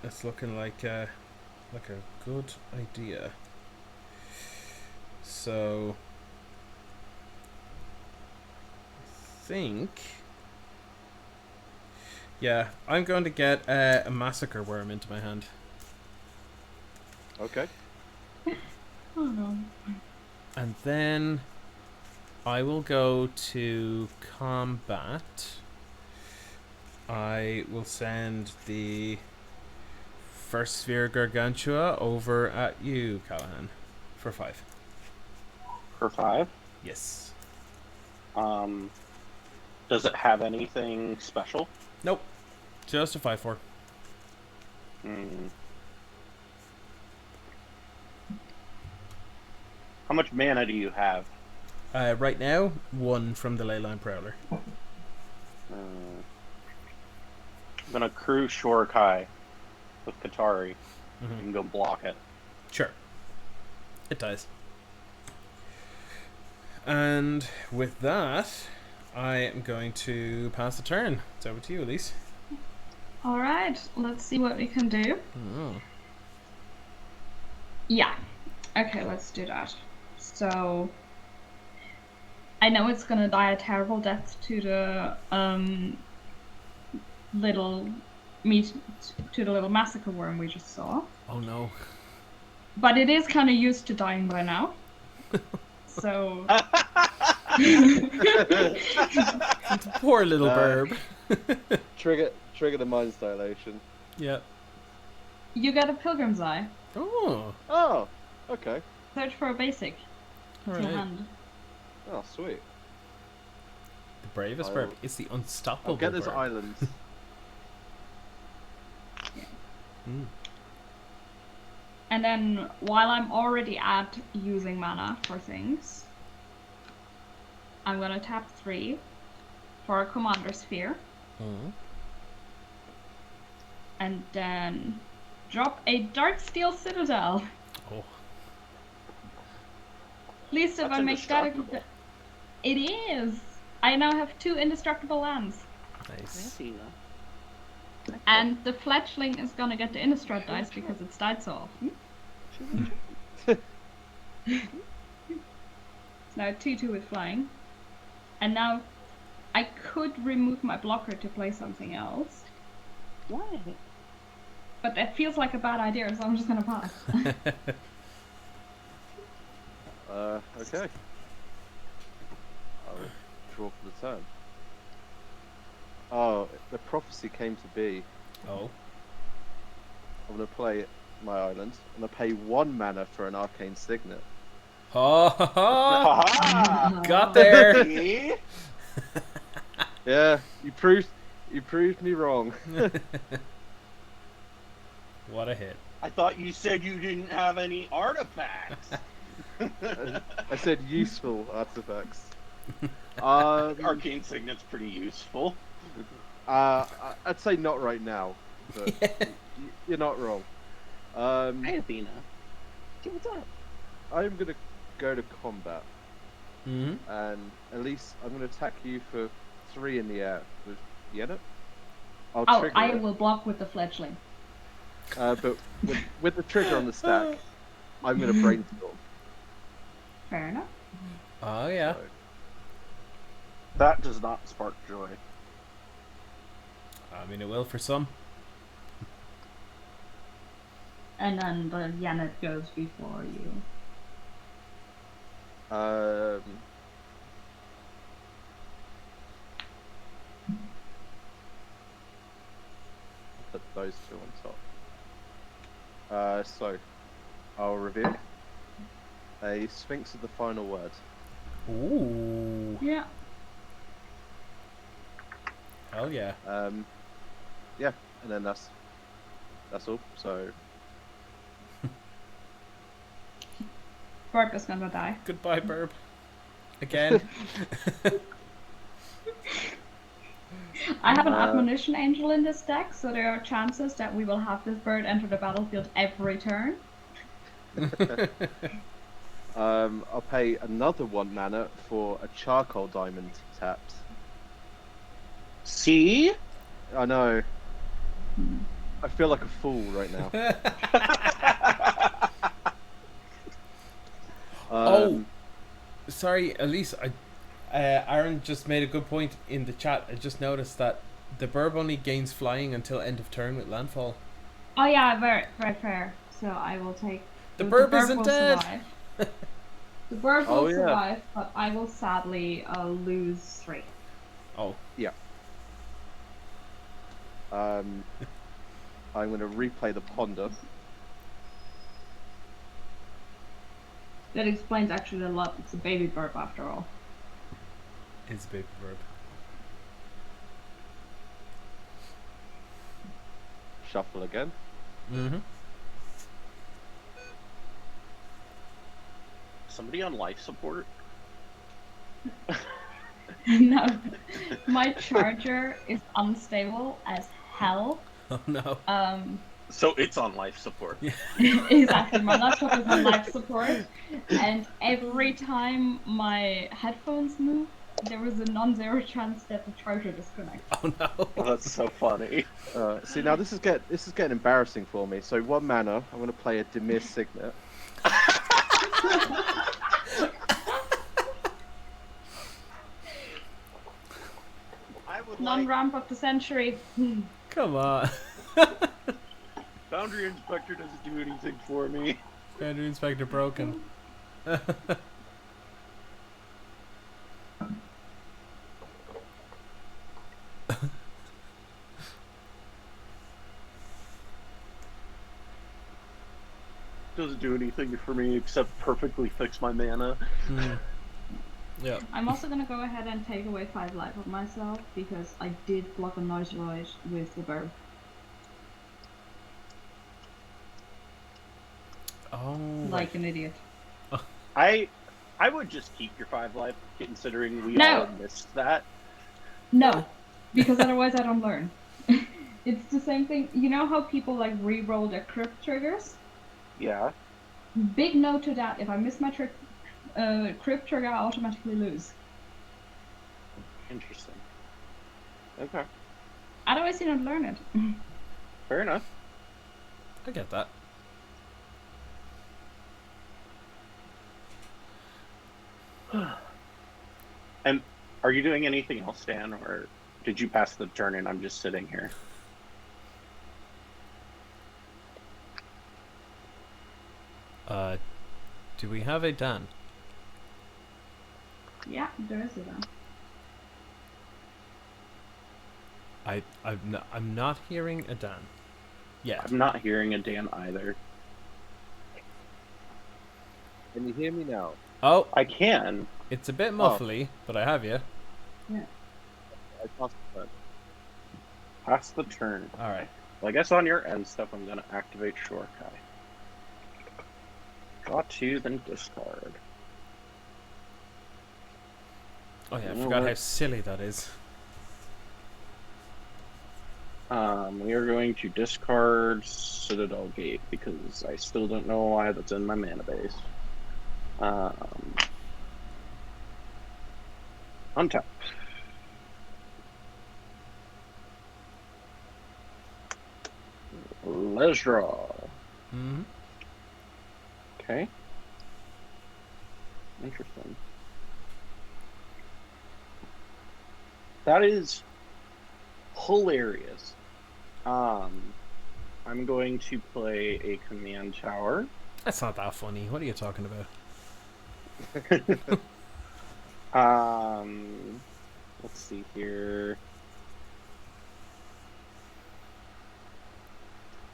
it's looking like a good idea. So I think, yeah, I'm going to get a Massacre Worm into my hand. Okay. Oh no. And then I will go to combat. I will send the First Sphere Gargantua over at you, Callahan, for 5. For 5? Yes. Does it have anything special? Nope. Just a 5/4. How much mana do you have? Right now, 1 from the Leyline Prowler. I'm gonna crew Shorkai with Katari. You can go block it. Sure. It dies. And with that, I am going to pass the turn. It's over to you, Elise. All right, let's see what we can do. Oh. Yeah. Okay, let's do that. So I know it's gonna die a terrible death to the little massacre worm we just saw. Oh no. But it is kind of used to dying by now. So Poor little burb. Trigger the mind's dilation. Yeah. you get a pilgrim's eye. Oh. Oh, okay. Search for a basic. All To right. hand. Oh, sweet. The bravest I'll- burb. It's the unstoppable I'll get this burb. island. Mm. And then while I'm already at using mana for things, I'm gonna tap 3 for a commander sphere, Mm. and then drop a Darksteel Citadel. Oh. Please, if That's I make that indestructible. it is. I now have 2 indestructible lands, Nice. and the fledgling is gonna get the Innistrad dice because it's died so often. It's now 2/2 with flying, and now I could remove my blocker to play something else. Why? But that feels like a bad idea, so I'm just gonna pass. Okay. I'll draw for the turn. Oh, the prophecy came to be. Oh. I'm gonna play my island. I'm gonna pay 1 mana for an arcane signet. Ha ha ha! Aha! Got there. See? Yeah, you proved me wrong. What a hit. I thought you said you didn't have any artifacts. I said useful artifacts. Arcane Signet's pretty useful. I'd say not right now, but you're not wrong. Hey, Athena. What's up? I'm gonna go to combat, Mm-hmm. and Elise, I'm gonna attack you for 3 in the air with Yenna. I'll Oh, trigger I it, will block with the fledgling. but with the trigger on the stack, I'm gonna brainstorm. Fair enough. Oh yeah. So, That does not spark joy. I mean, it will for some. And then the Yanet goes before you. Put those 2 on top. So I'll reveal a Sphinx of the Final Word. Ooh. Yeah. Hell yeah. Yeah, and then that's all. So Burp is gonna die. Goodbye, burb. Again. I have an Admonition Angel in this deck, so there are chances that we will have this bird enter the battlefield every turn. I'll pay another 1 mana for a charcoal diamond tapped. See? I know. I feel like a fool right now. Oh, sorry, Elise. Aaron just made a good point in the chat. I just noticed that the burb only gains flying until end of turn with landfall. Oh yeah, very, very fair. So I will take... The burb isn't will dead. survive. The bird will Oh, yeah. survive, but I will sadly lose 3. Oh, I'm going to replay the ponder. That explains actually a lot. It's a baby burp after all. it's a big burb. Shuffle again. Mm-hmm. Somebody on life support? No, my charger is unstable as hell. Oh no. So it's on life support. Yeah. Exactly, my laptop is on life support, and every time my headphones move, there is a non-zero chance that the charger disconnects. Oh no. Oh, that's so funny. See, now this is getting embarrassing for me. So one mana, I'm going to play a Demir Signet. I would like Non-ramp of the century. Come on. Boundary Inspector doesn't do anything for me. Boundary Inspector broken. Doesn't do anything for me except perfectly fix my mana. Yeah. I'm also gonna go ahead and take away 5 life of myself because I did block a noise void with the bow. Oh. Like an idiot. I would just keep your 5 life, considering we No. all missed that. No, because otherwise I don't learn. It's the same thing. You know how people like re-roll their crypt triggers? Yeah. Big no to that. If I miss my crypt trigger, I automatically lose. Interesting. Okay. Otherwise, you don't learn it. Fair enough. I get that. And are you doing anything else, Dan, or did you pass the turn and I'm just sitting here? Do we have a Dan? Yeah, there is a Dan. I'm not hearing a Dan. Yeah. I'm not hearing a Dan either. Can you hear me now? Oh, I can. it's a bit muffly, but I have you. I passed the turn. Pass the turn. All right. Well, I guess on your end stuff, I'm going to activate Shorekai. Draw 2, then discard. Oh yeah, I forgot how silly that is. We are going to discard Citadel Gate because I still don't know why that's in my mana base. Untap. Let's draw. Mm-hmm. Okay. Interesting. That is hilarious. I'm going to play a command tower. That's not that funny. What are you talking about? Let's see here.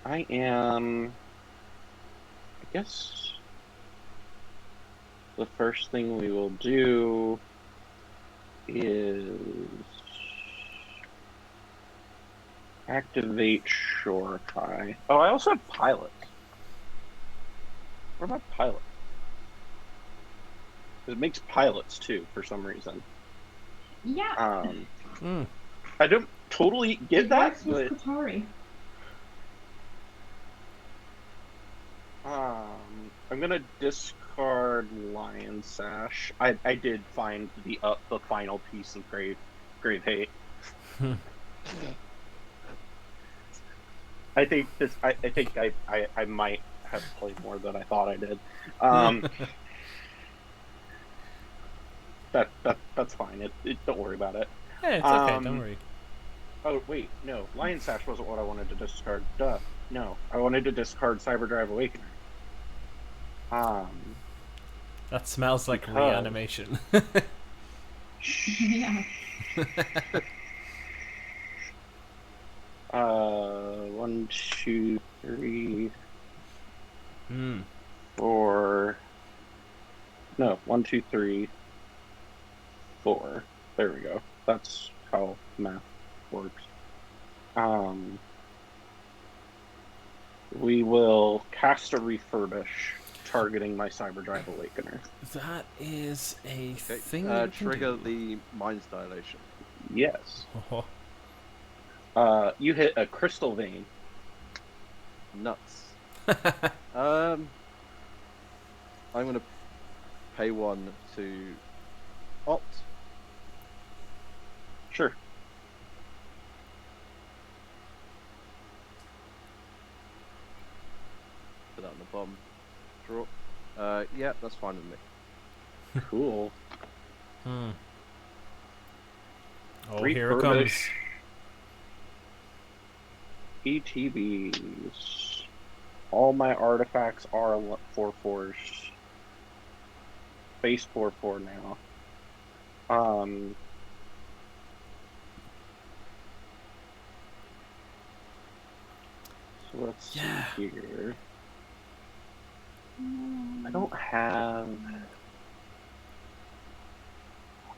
I guess the first thing we will do is activate Shorekai. Oh, I also have pilots. What about pilots? It makes pilots too, for some reason. Yeah. I don't totally get It that, works with but Kotori. I'm gonna discard Lion Sash. I did find the final piece of Grave Hate. I think this. I think I might have played more than I thought I did. That's fine. Don't worry about it. Yeah, it's okay. Don't worry. Oh wait, no. Lion Sash wasn't what I wanted to discard. Duh. No, I wanted to discard Cyberdrive Awakener. That smells like because- reanimation. Yeah. 1, 2, 3, Hmm. 4. No, 1, 2, 3, 4. There we go. That's how math works. We will cast a refurbish targeting my Cyberdrive Awakener. That is a Okay. thing that you can Trigger do. the Mind's Dilation. Yes. Oh. You hit a Crystal Vein. Nuts. I'm gonna pay 1 to opt. Sure. Put that on the bottom. Draw. Yeah, that's fine with me. Cool. Oh, here it comes. Refurbish ETBs. All my artifacts are 4/4s. Base 4/4 now. So let's see here. I don't have.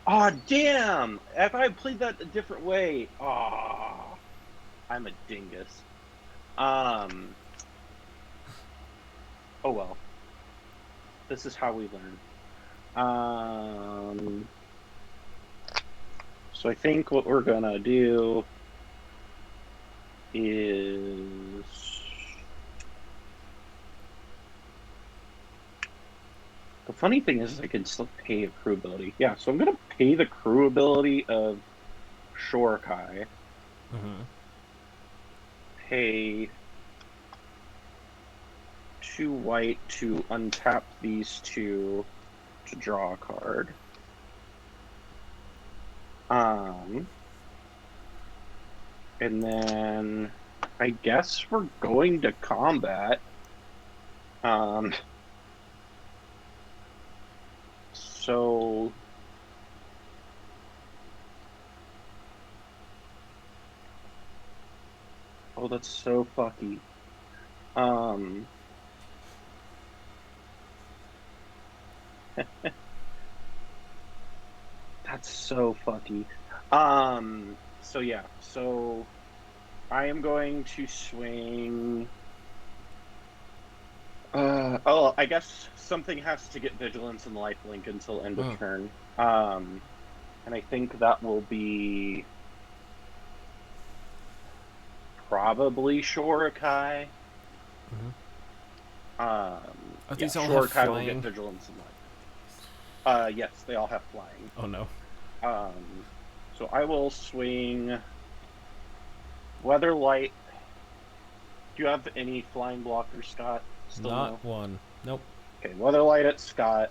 Oh damn! If I played that a different way, I'm a dingus. Oh well. This is how we learn. So I think what we're gonna do is the funny thing is I can still pay a crew ability. Yeah, so I'm gonna pay the crew ability of Shorekai. Pay 2 white to untap these 2 to draw a card. And then I guess we're going to combat. So oh, that's so fucky. That's so fucky. So yeah, so I am going to swing. I guess something has to get vigilance and lifelink until end of turn. And I think that will be probably Shorekai. These all have Shorekai will flying? get vigilance and lifelink. Yes, they all have flying. Oh no. So I will swing Weatherlight. Do you have any flying blockers, Scott? Still Not one. Nope. Okay, Weatherlight at Scott,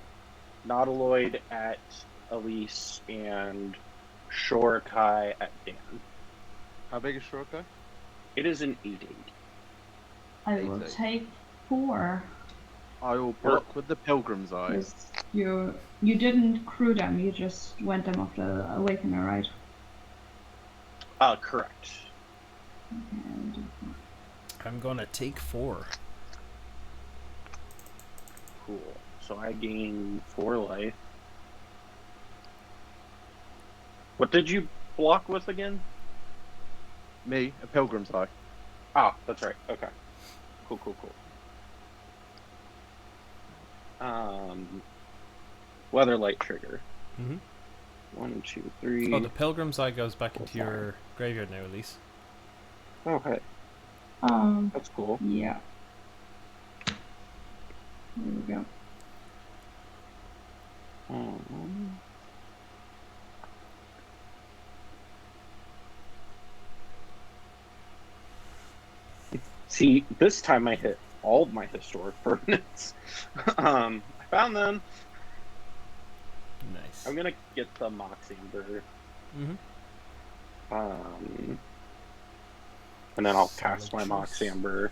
Nautiloid at Elise, and Shorekai at Dan. How big is Shorekai? It is an 8/8. I will take 4. I will block with the Pilgrim's Eye. Because you didn't crew them, you just went them off the Awakener, right? Correct. Okay. I'm gonna take 4. Cool. So I gain 4 life. What did you block with again? Me, a Pilgrim's Eye. Ah, that's right. Okay. Cool. Weatherlight trigger. 1, 2, 3. Oh, the Pilgrim's Eye goes back into your graveyard now, Elise. Okay. That's cool. Yeah. There we go. See, this time I hit all of my historic permanents. I found them. Nice. I'm gonna get the Mox Amber. And then I'll cast my Mox Amber.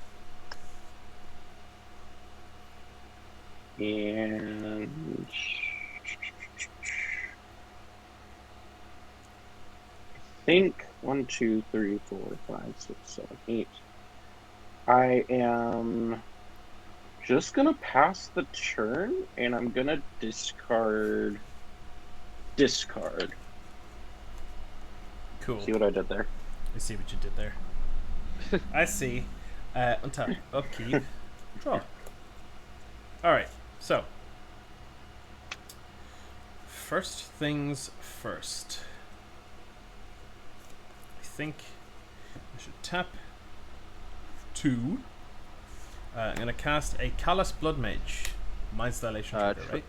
And I think 1, 2, 3, 4, 5, 6, 7, 8. I am just gonna pass the turn, and I'm gonna discard. Cool. See what I did there? I see what you did there. I see. Untap, upkeep, draw. Alright, So, first things first. I think I should tap 2. I'm going to cast a Callous Blood Mage. Mind Stylation trigger, right?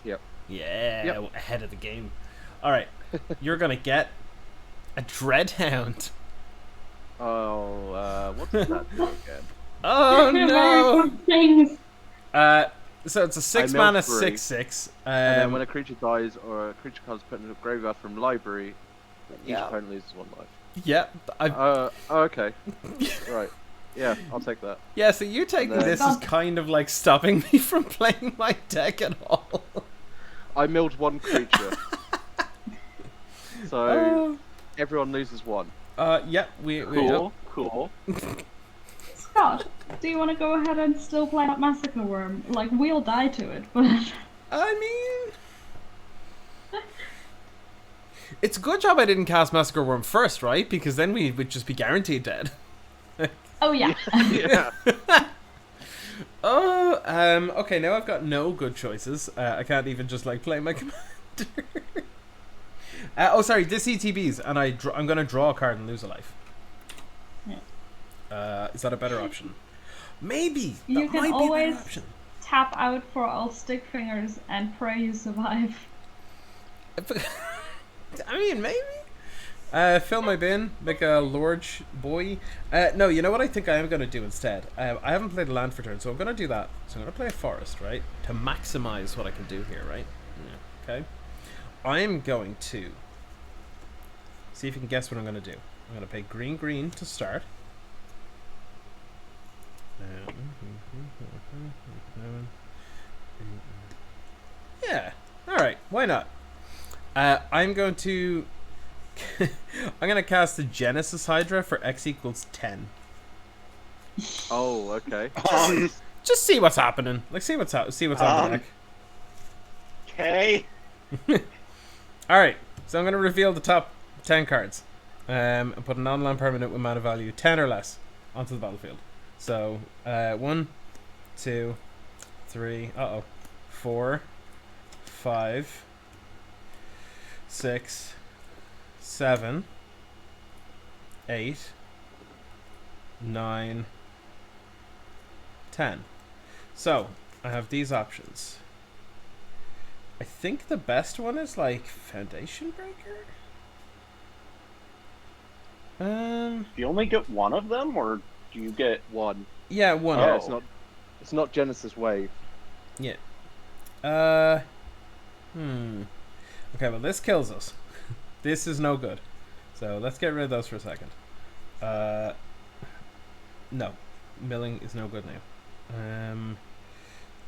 Yep. Yeah, Yep. ahead of the game. Alright, you're going to get a Dreadhound. Oh, what does that do again? Oh Very no! good things. So it's a 6 milled mana 3. 6/6. And then when a creature dies or a creature card is put into a graveyard from library, each Yeah. opponent loses 1 life. Yeah, Okay. Right. Yeah, I'll take that. yeah. So you taking And then- this is kind of like stopping me from playing my deck at all. I milled 1 creature. So everyone loses 1. Yeah, we Cool. Scott, do you want to go ahead and still play that Massacre Worm? Like, we'll die to it, but... I mean, it's a good job I didn't cast Massacre Worm first, right? Because then we would just be guaranteed dead. Oh, yeah. Yeah. Okay, now I've got no good choices. I can't even just like play my commander. Sorry, this ETBs, and I'm gonna draw a card and lose a life. Is that a better option? Maybe that You can might always- be a better option. Tap out for all stick fingers and pray you survive. I mean, maybe. Fill my bin, make a large boy. No, you know what I think I am going to do instead? I haven't played a land for turn, so I'm going to do that. So I'm going to play a forest, right? To maximize what I can do here, right? Yeah. Okay. I'm going to see if you can guess what I'm going to do. I'm going to pay green to start. Yeah. All right. Why not? I'm going to cast the Genesis Hydra for X equals 10. Oh, okay. Just see what's happening. Like, see what's on the deck. Okay. All right. So I'm going to reveal the top 10 cards, and put a non-land permanent with mana value 10 or less onto the battlefield. So 1, 2, 3. 4, 5, 6, 7, 8, 9, 10. So I have these options. I think the best one is like Foundation Breaker. Do you only get one of them, or do you get 1. Yeah, one. Yeah, Oh. it's not Genesis Wave. Yeah. Okay, well this kills us. This is no good. So let's get rid of those for a second. No. Milling is no good now.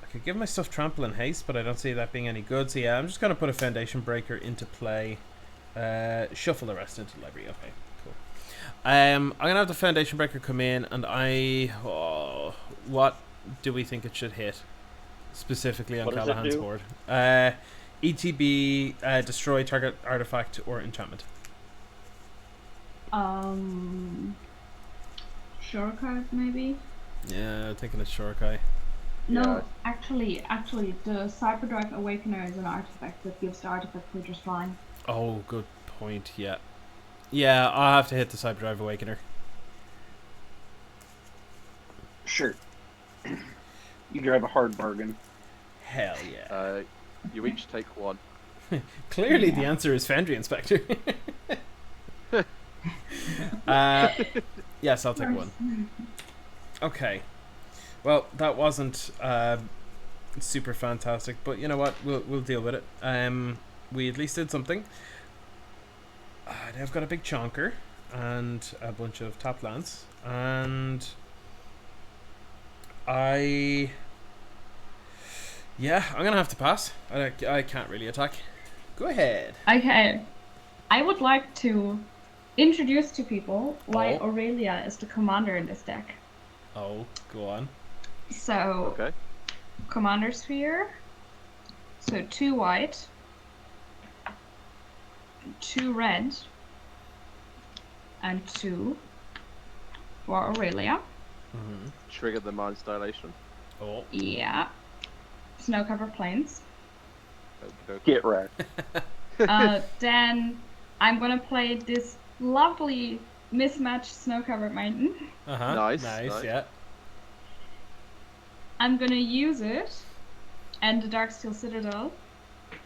I could give my stuff trample and haste, but I don't see that being any good. So yeah, I'm just gonna put a Foundation Breaker into play. Shuffle the rest into the library. Okay, cool. I'm gonna have the Foundation Breaker come in, and what do we think it should hit specifically on What does it Callahan's do? board? ETB, destroy target artifact or enchantment. Shore card, maybe? Yeah, taking a Shorkai. No, Yeah. actually, the Cyberdrive Awakener is an artifact that gives the artifact creatures flying. Oh, good point. Yeah, yeah, I'll have to hit the Cyberdrive Awakener. Sure. You drive a hard bargain. Hell yeah. You each take 1. Clearly, the Yeah. answer is Foundry Inspector. Yes, I'll take 1. Okay. Well, that wasn't super fantastic, but you know what? We'll deal with it. We at least did something. I've got a big chonker and a bunch of top lands, and I'm gonna have to pass. I can't really attack. Go ahead. Okay. I would like to introduce to people why Oh. Aurelia is the commander in this deck. Oh, go on. So, Okay. Commander Sphere. So 2 white, 2 red, and 2 for Aurelia. Mm-hmm. Trigger the Mind Stylation. Oh. Yeah. snow-covered plains. Okey-dokey. Get wrecked. Then I'm gonna play this lovely mismatched snow-covered mountain. Uh-huh. Nice, Nice, nice. yeah. I'm gonna use it and the Darksteel Citadel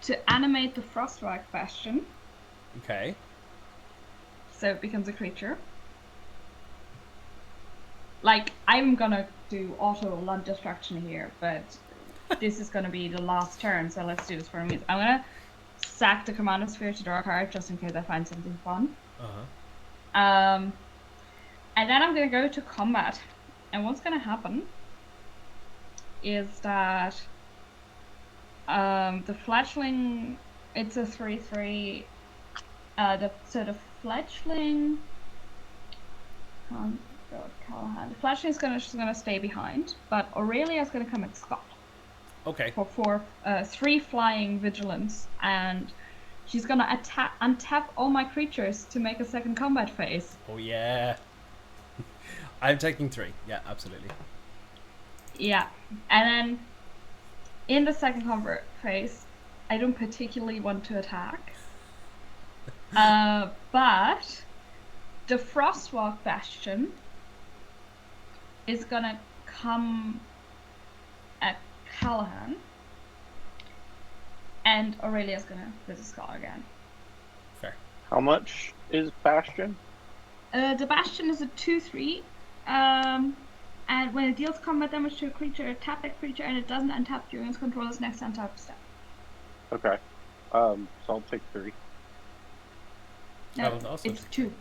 to animate the Frostwalk Bastion, Okay. so it becomes a creature. Like, I'm gonna do auto land destruction here, but this is gonna be the last turn, so let's do this for a minute. I'm gonna sack the Commander Sphere to draw a card just in case I find something fun. Uh-huh. And then I'm gonna go to combat. And what's gonna happen is that the fledgling, it's a 3/3. So the fledgling, Callahan. The fledgling is gonna stay behind, but Aurelia's gonna come at Scott Okay. for 3 flying vigilance, and she's gonna untap all my creatures to make a second combat phase. Oh, yeah. I'm taking 3. Yeah, absolutely. Yeah, and then in the second combat phase, I don't particularly want to attack. But the Frostwalk Bastion is gonna come at Callahan, and Aurelia's gonna visit Scott again. Fair. How much is Bastion? The Bastion is a 2/3, and when it deals combat damage to a creature, tap that creature, and it doesn't untap during its controller's next untap step. Okay. So I'll take 3. No, I'll also it's take 2.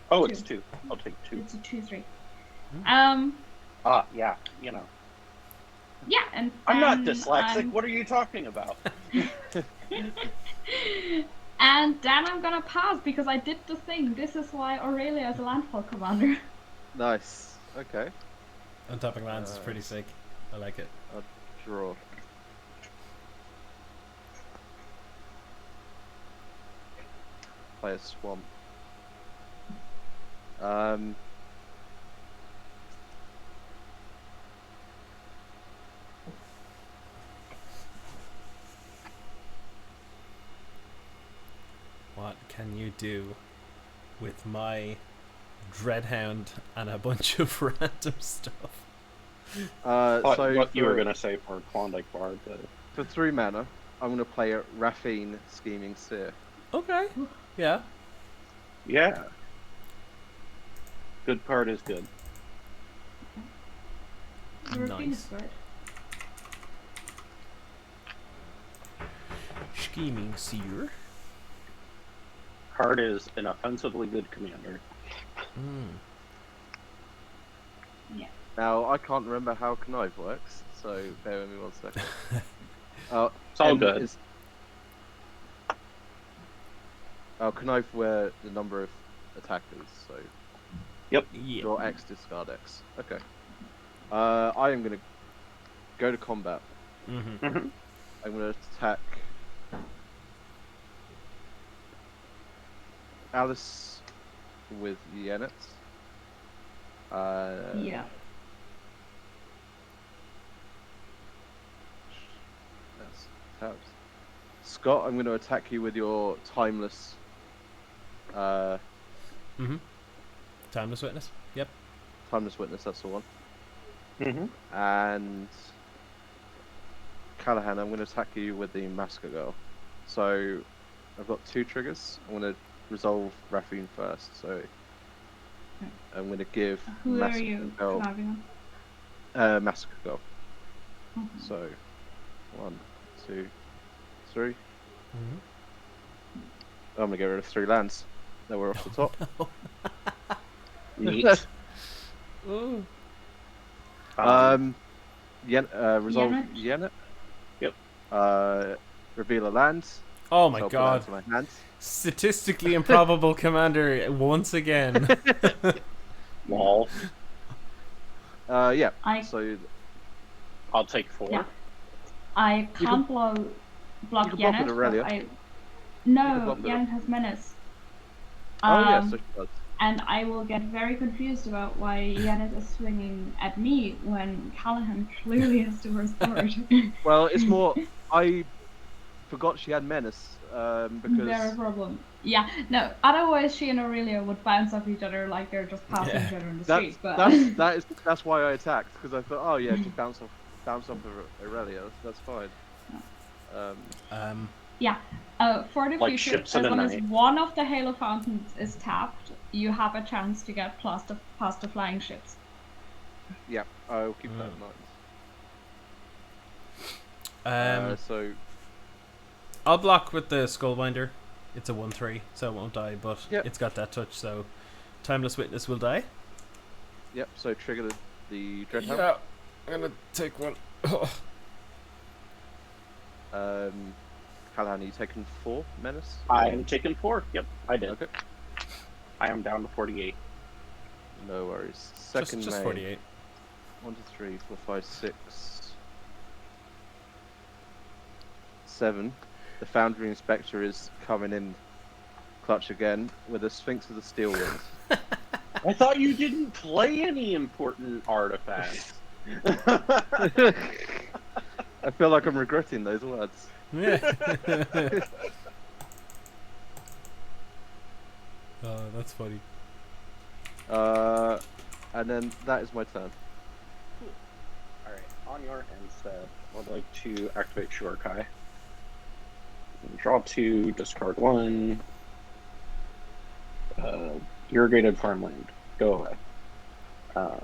Oh, 2. it's 2. I'll take 2. It's a 2/3. Hmm. Yeah, you know. Yeah, and I'm not then dyslexic. What are you talking about? And then I'm gonna pass because I did the thing. This is why Aurelia is a landfall commander. Nice. Okay. Untapping lands is pretty sick. I like it. I'll draw. Play a swamp. What can you do with my Dreadhound and a bunch of random stuff? So what you were for- gonna say for Klondike Bard, but For 3 mana, I'm going to play a Raffine Scheming Seer. Okay. Yeah. yeah. Good card is good. The Ravine is Nice. good. Scheming Seer. Card is an offensively good commander. Mm. Yeah. Now, I can't remember how Connive works, so bear with me 1 second. It's all M good. Connive were the number of attackers, so Yeah. draw X, discard X. Okay. I am going to go to combat. Mm-hmm. Mm-hmm. I'm going to attack Alice with Yennet. Yeah. That's tapped. Scott, I'm going to attack you with your Timeless. Mm-hmm. Timeless Witness. Yep. Timeless Witness, that's the one. Mm-hmm. And Callahan, I'm going to attack you with the Massacre Girl. So I've got 2 triggers. I'm going to resolve Raffine first. So I'm going to give Who are Massacre you Girl. conniving on? Massacre Girl. Mhm. So 1, 2, 3. Mm-hmm. I'm going to get rid of 3 lands. Now we're off the top. Neat. Ooh. Resolve Yennet? Yennet. Yep. Reveal a land. Oh my So I'll put that god. into my hand. Statistically improbable commander once again. Lol. Yeah. I- So I'll take 4. Yeah. I You can- can't block you can block with Yennet, Aurelia. but You can no, block with Yennet has menace. Oh yeah, Um, so she does. and I will get very confused about why Yennet is swinging at me when Callahan clearly has the worst board. Well, it's more. I forgot she had menace because Very problem. Yeah, no. Otherwise, she and Aurelia would bounce off each other like they're just passing each other in the streets. But that's why I attacked, because I thought, oh yeah, just bounce off Aurelia. That's fine. Yeah. For the Like future, ships as in a long as night. one of the Halo fountains is tapped, you have a chance to get past the flying ships. Yeah, I'll keep that in mind. So I'll block with the Skullbinder. It's a 1/3, so it won't die, but Yep. it's got that touch, so Timeless Witness will die. yep. So trigger the Dreadhound. Yeah, I'm gonna take one. Callahan, you taking 4 menace? I'm taking 4. Yep, I did. Okay. I am down to 48. No worries. Second just main. 48. 1, 2, 3, 4, 5, 6, 7. The Foundry Inspector is coming in clutch again with a Sphinx of the Steel Wings. I thought you didn't play any important artifacts. I feel like I'm regretting those words. Yeah. Oh, that's funny. And then that is my turn. Alright, on your end step, I'd like to activate Shurikai. Draw 2, discard 1. Irrigated farmland. Go away. I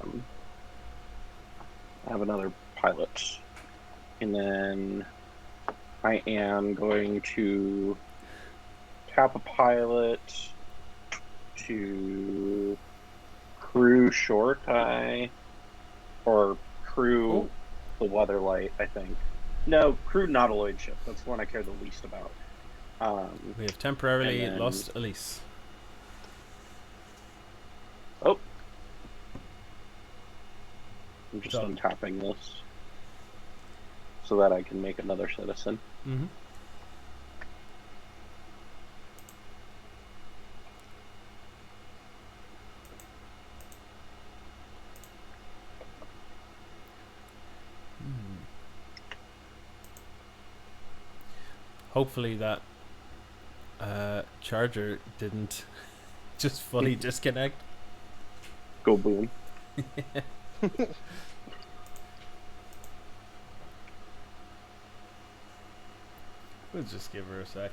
have another pilot. And then I am going to tap a pilot to crew Shurikai, or crew the Weatherlight, I think. No, crew Nautiloid ship. That's the one I care the least about. We have temporarily and then- lost Elise. Oh. I'm just Done. untapping this so that I can make another citizen. Mm-hmm. Hopefully that charger didn't just fully disconnect. Go boom. We'll just give her a sec.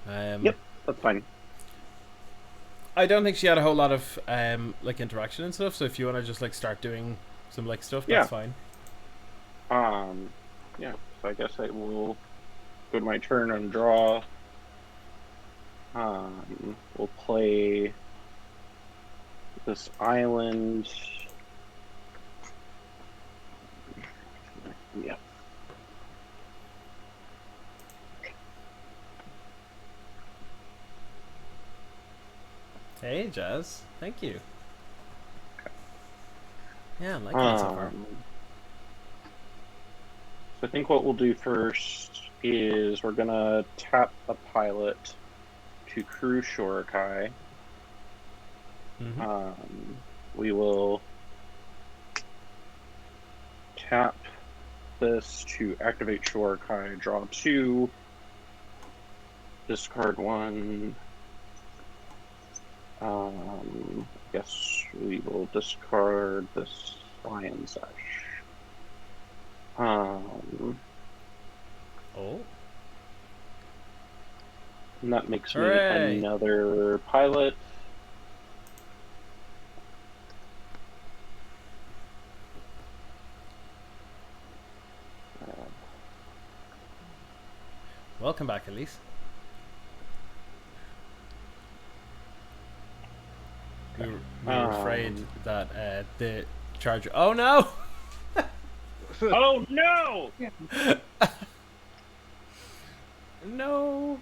Yep, that's fine. I don't think she had a whole lot of like interaction and stuff. So if you want to just like start doing some like stuff, that's fine. Yeah. So I guess I will go to my turn and draw. We'll play this island. Yeah. Hey, Jazz. Thank you. Yeah, I like that so far. So I think what we'll do first is we're gonna tap a pilot to crew Shurikai. Mm-hmm. We will tap this to activate Shurikai, draw 2, discard 1. Guess we will discard this Lion Sash. Oh. And that makes me Hooray. another pilot. Welcome back, Elise. We were afraid that the charger. Oh no! Oh no! No.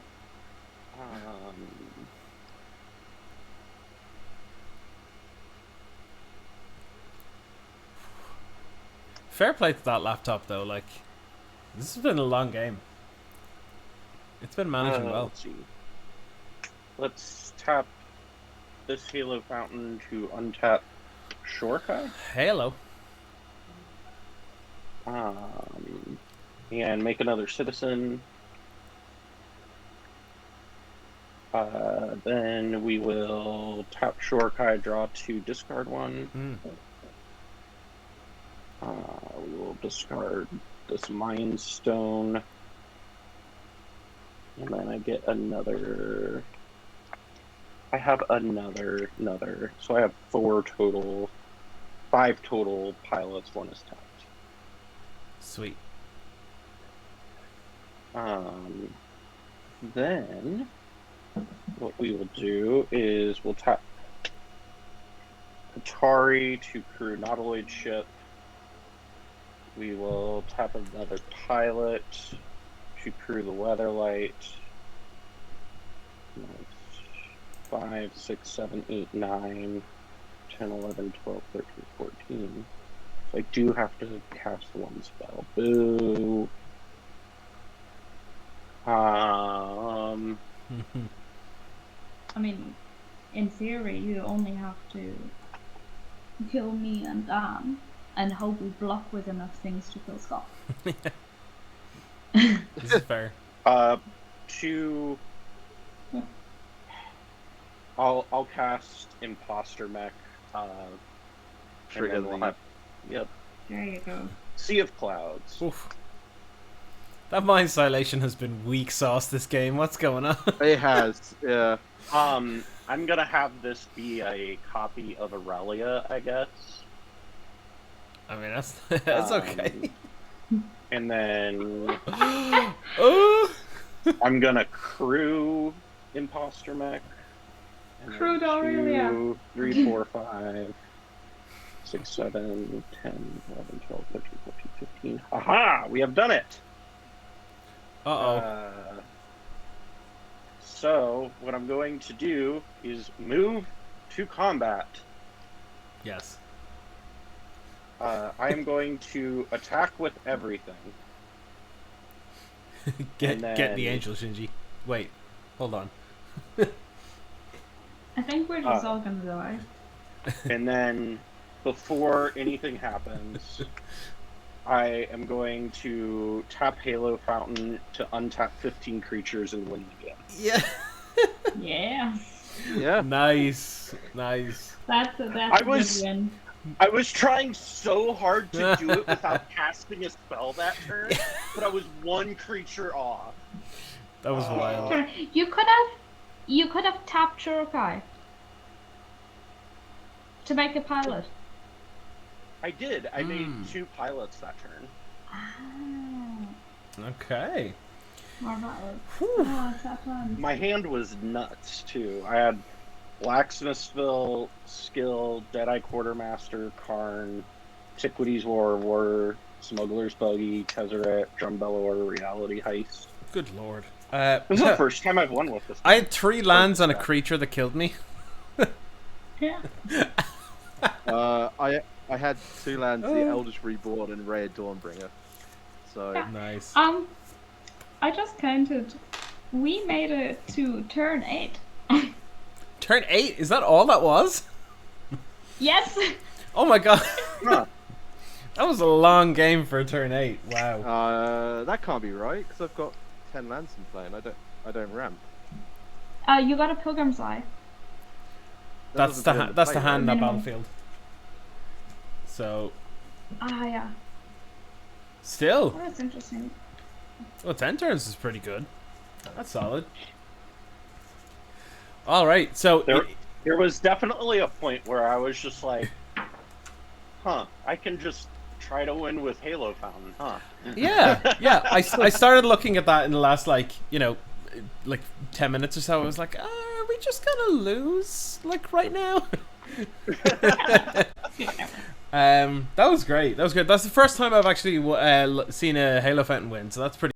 Fair play to that laptop though. Like, this has been a long game. It's been managing well. Let's see. Let's tap this Halo Fountain to untap Shorkai. Halo. And make another citizen. Then we will tap Shorkai, draw 2, discard 1. We will discard this Mind Stone. And then I get another. I have another. So I have 4 total. 5 total pilots, 1 is tapped. Sweet. Then what we will do is we'll tap Atari to crew Nautiloid ship. We will tap another pilot to crew the Weatherlight. 5, 6, 7, 8, 9, 10, 11, 12, 13, 14. So I do have to cast 1 spell. Boo. I mean, in theory, you only have to kill me and Dan, and hope we block with enough things to kill Scott. This is fair. I'll cast Imposter Mech. Trigger and then we'll the- have, yep. There you go. Sea of Clouds. Oof. That mind silation has been weak sauce this game. What's going on? It has, yeah. I'm gonna have this be a copy of Aurelia, I guess. I mean, that's okay. And then Oh! I'm gonna crew Imposter Mech. And then Crew Aurelia. 2, 3, 4, 5, 6, 7, 10, 11, 12, 13, 14, 15. Aha! We have done it! Uh-oh. So, what I'm going to do is move to combat. Yes. I am going to attack with everything. Get And the then- angel, Shinji. Wait. Hold on. I think we're just all gonna die. And then, before anything happens, I am going to tap Halo Fountain to untap 15 creatures and win the game. Yeah. Yeah. Yeah. Nice. Nice. That's a I was- good win. I was trying so hard to do it without casting a spell that turn, but I was 1 creature off. That was wild. Sure. You could have tapped Shurikai to make a pilot. I did. I made 2 pilots that turn. Ah, Okay. more pilots. Whew. Oh, it's that fun. My hand was nuts too. I had Blacksmithville, Skill, Deadeye Quartermaster, Karn, Antiquities War, Smuggler's Buggy, Tezzeret, Drumbellower, Reality Heist. Good lord. This is the first time I've won with this. I had 3 lands on a creature that killed me. Yeah. I had 2 lands, the Eldritch Reborn and Rare Dawnbringer. So Nice. I just counted. We made it to turn 8. Turn 8? Is that all that was? Yes. Oh my god. Huh. That was a long game for a turn 8. Wow. that can't be right because I've got 10 lands in play and I don't ramp. You got a Pilgrim's Eye. That That's doesn't the play, hand in that Minimum. battlefield. So, Ah, yeah. still. Oh, that's interesting. Well, 10 turns is pretty good. That's solid. Alright, so... There was definitely a point where I was just like, huh, I can just try to win with Halo Fountain, huh? Yeah. I started looking at that in the last, like 10 minutes or so. I was like, are we just gonna lose, like, right now? That was great. That was good. That's the first time I've actually seen a Halo Fountain win, so that's pretty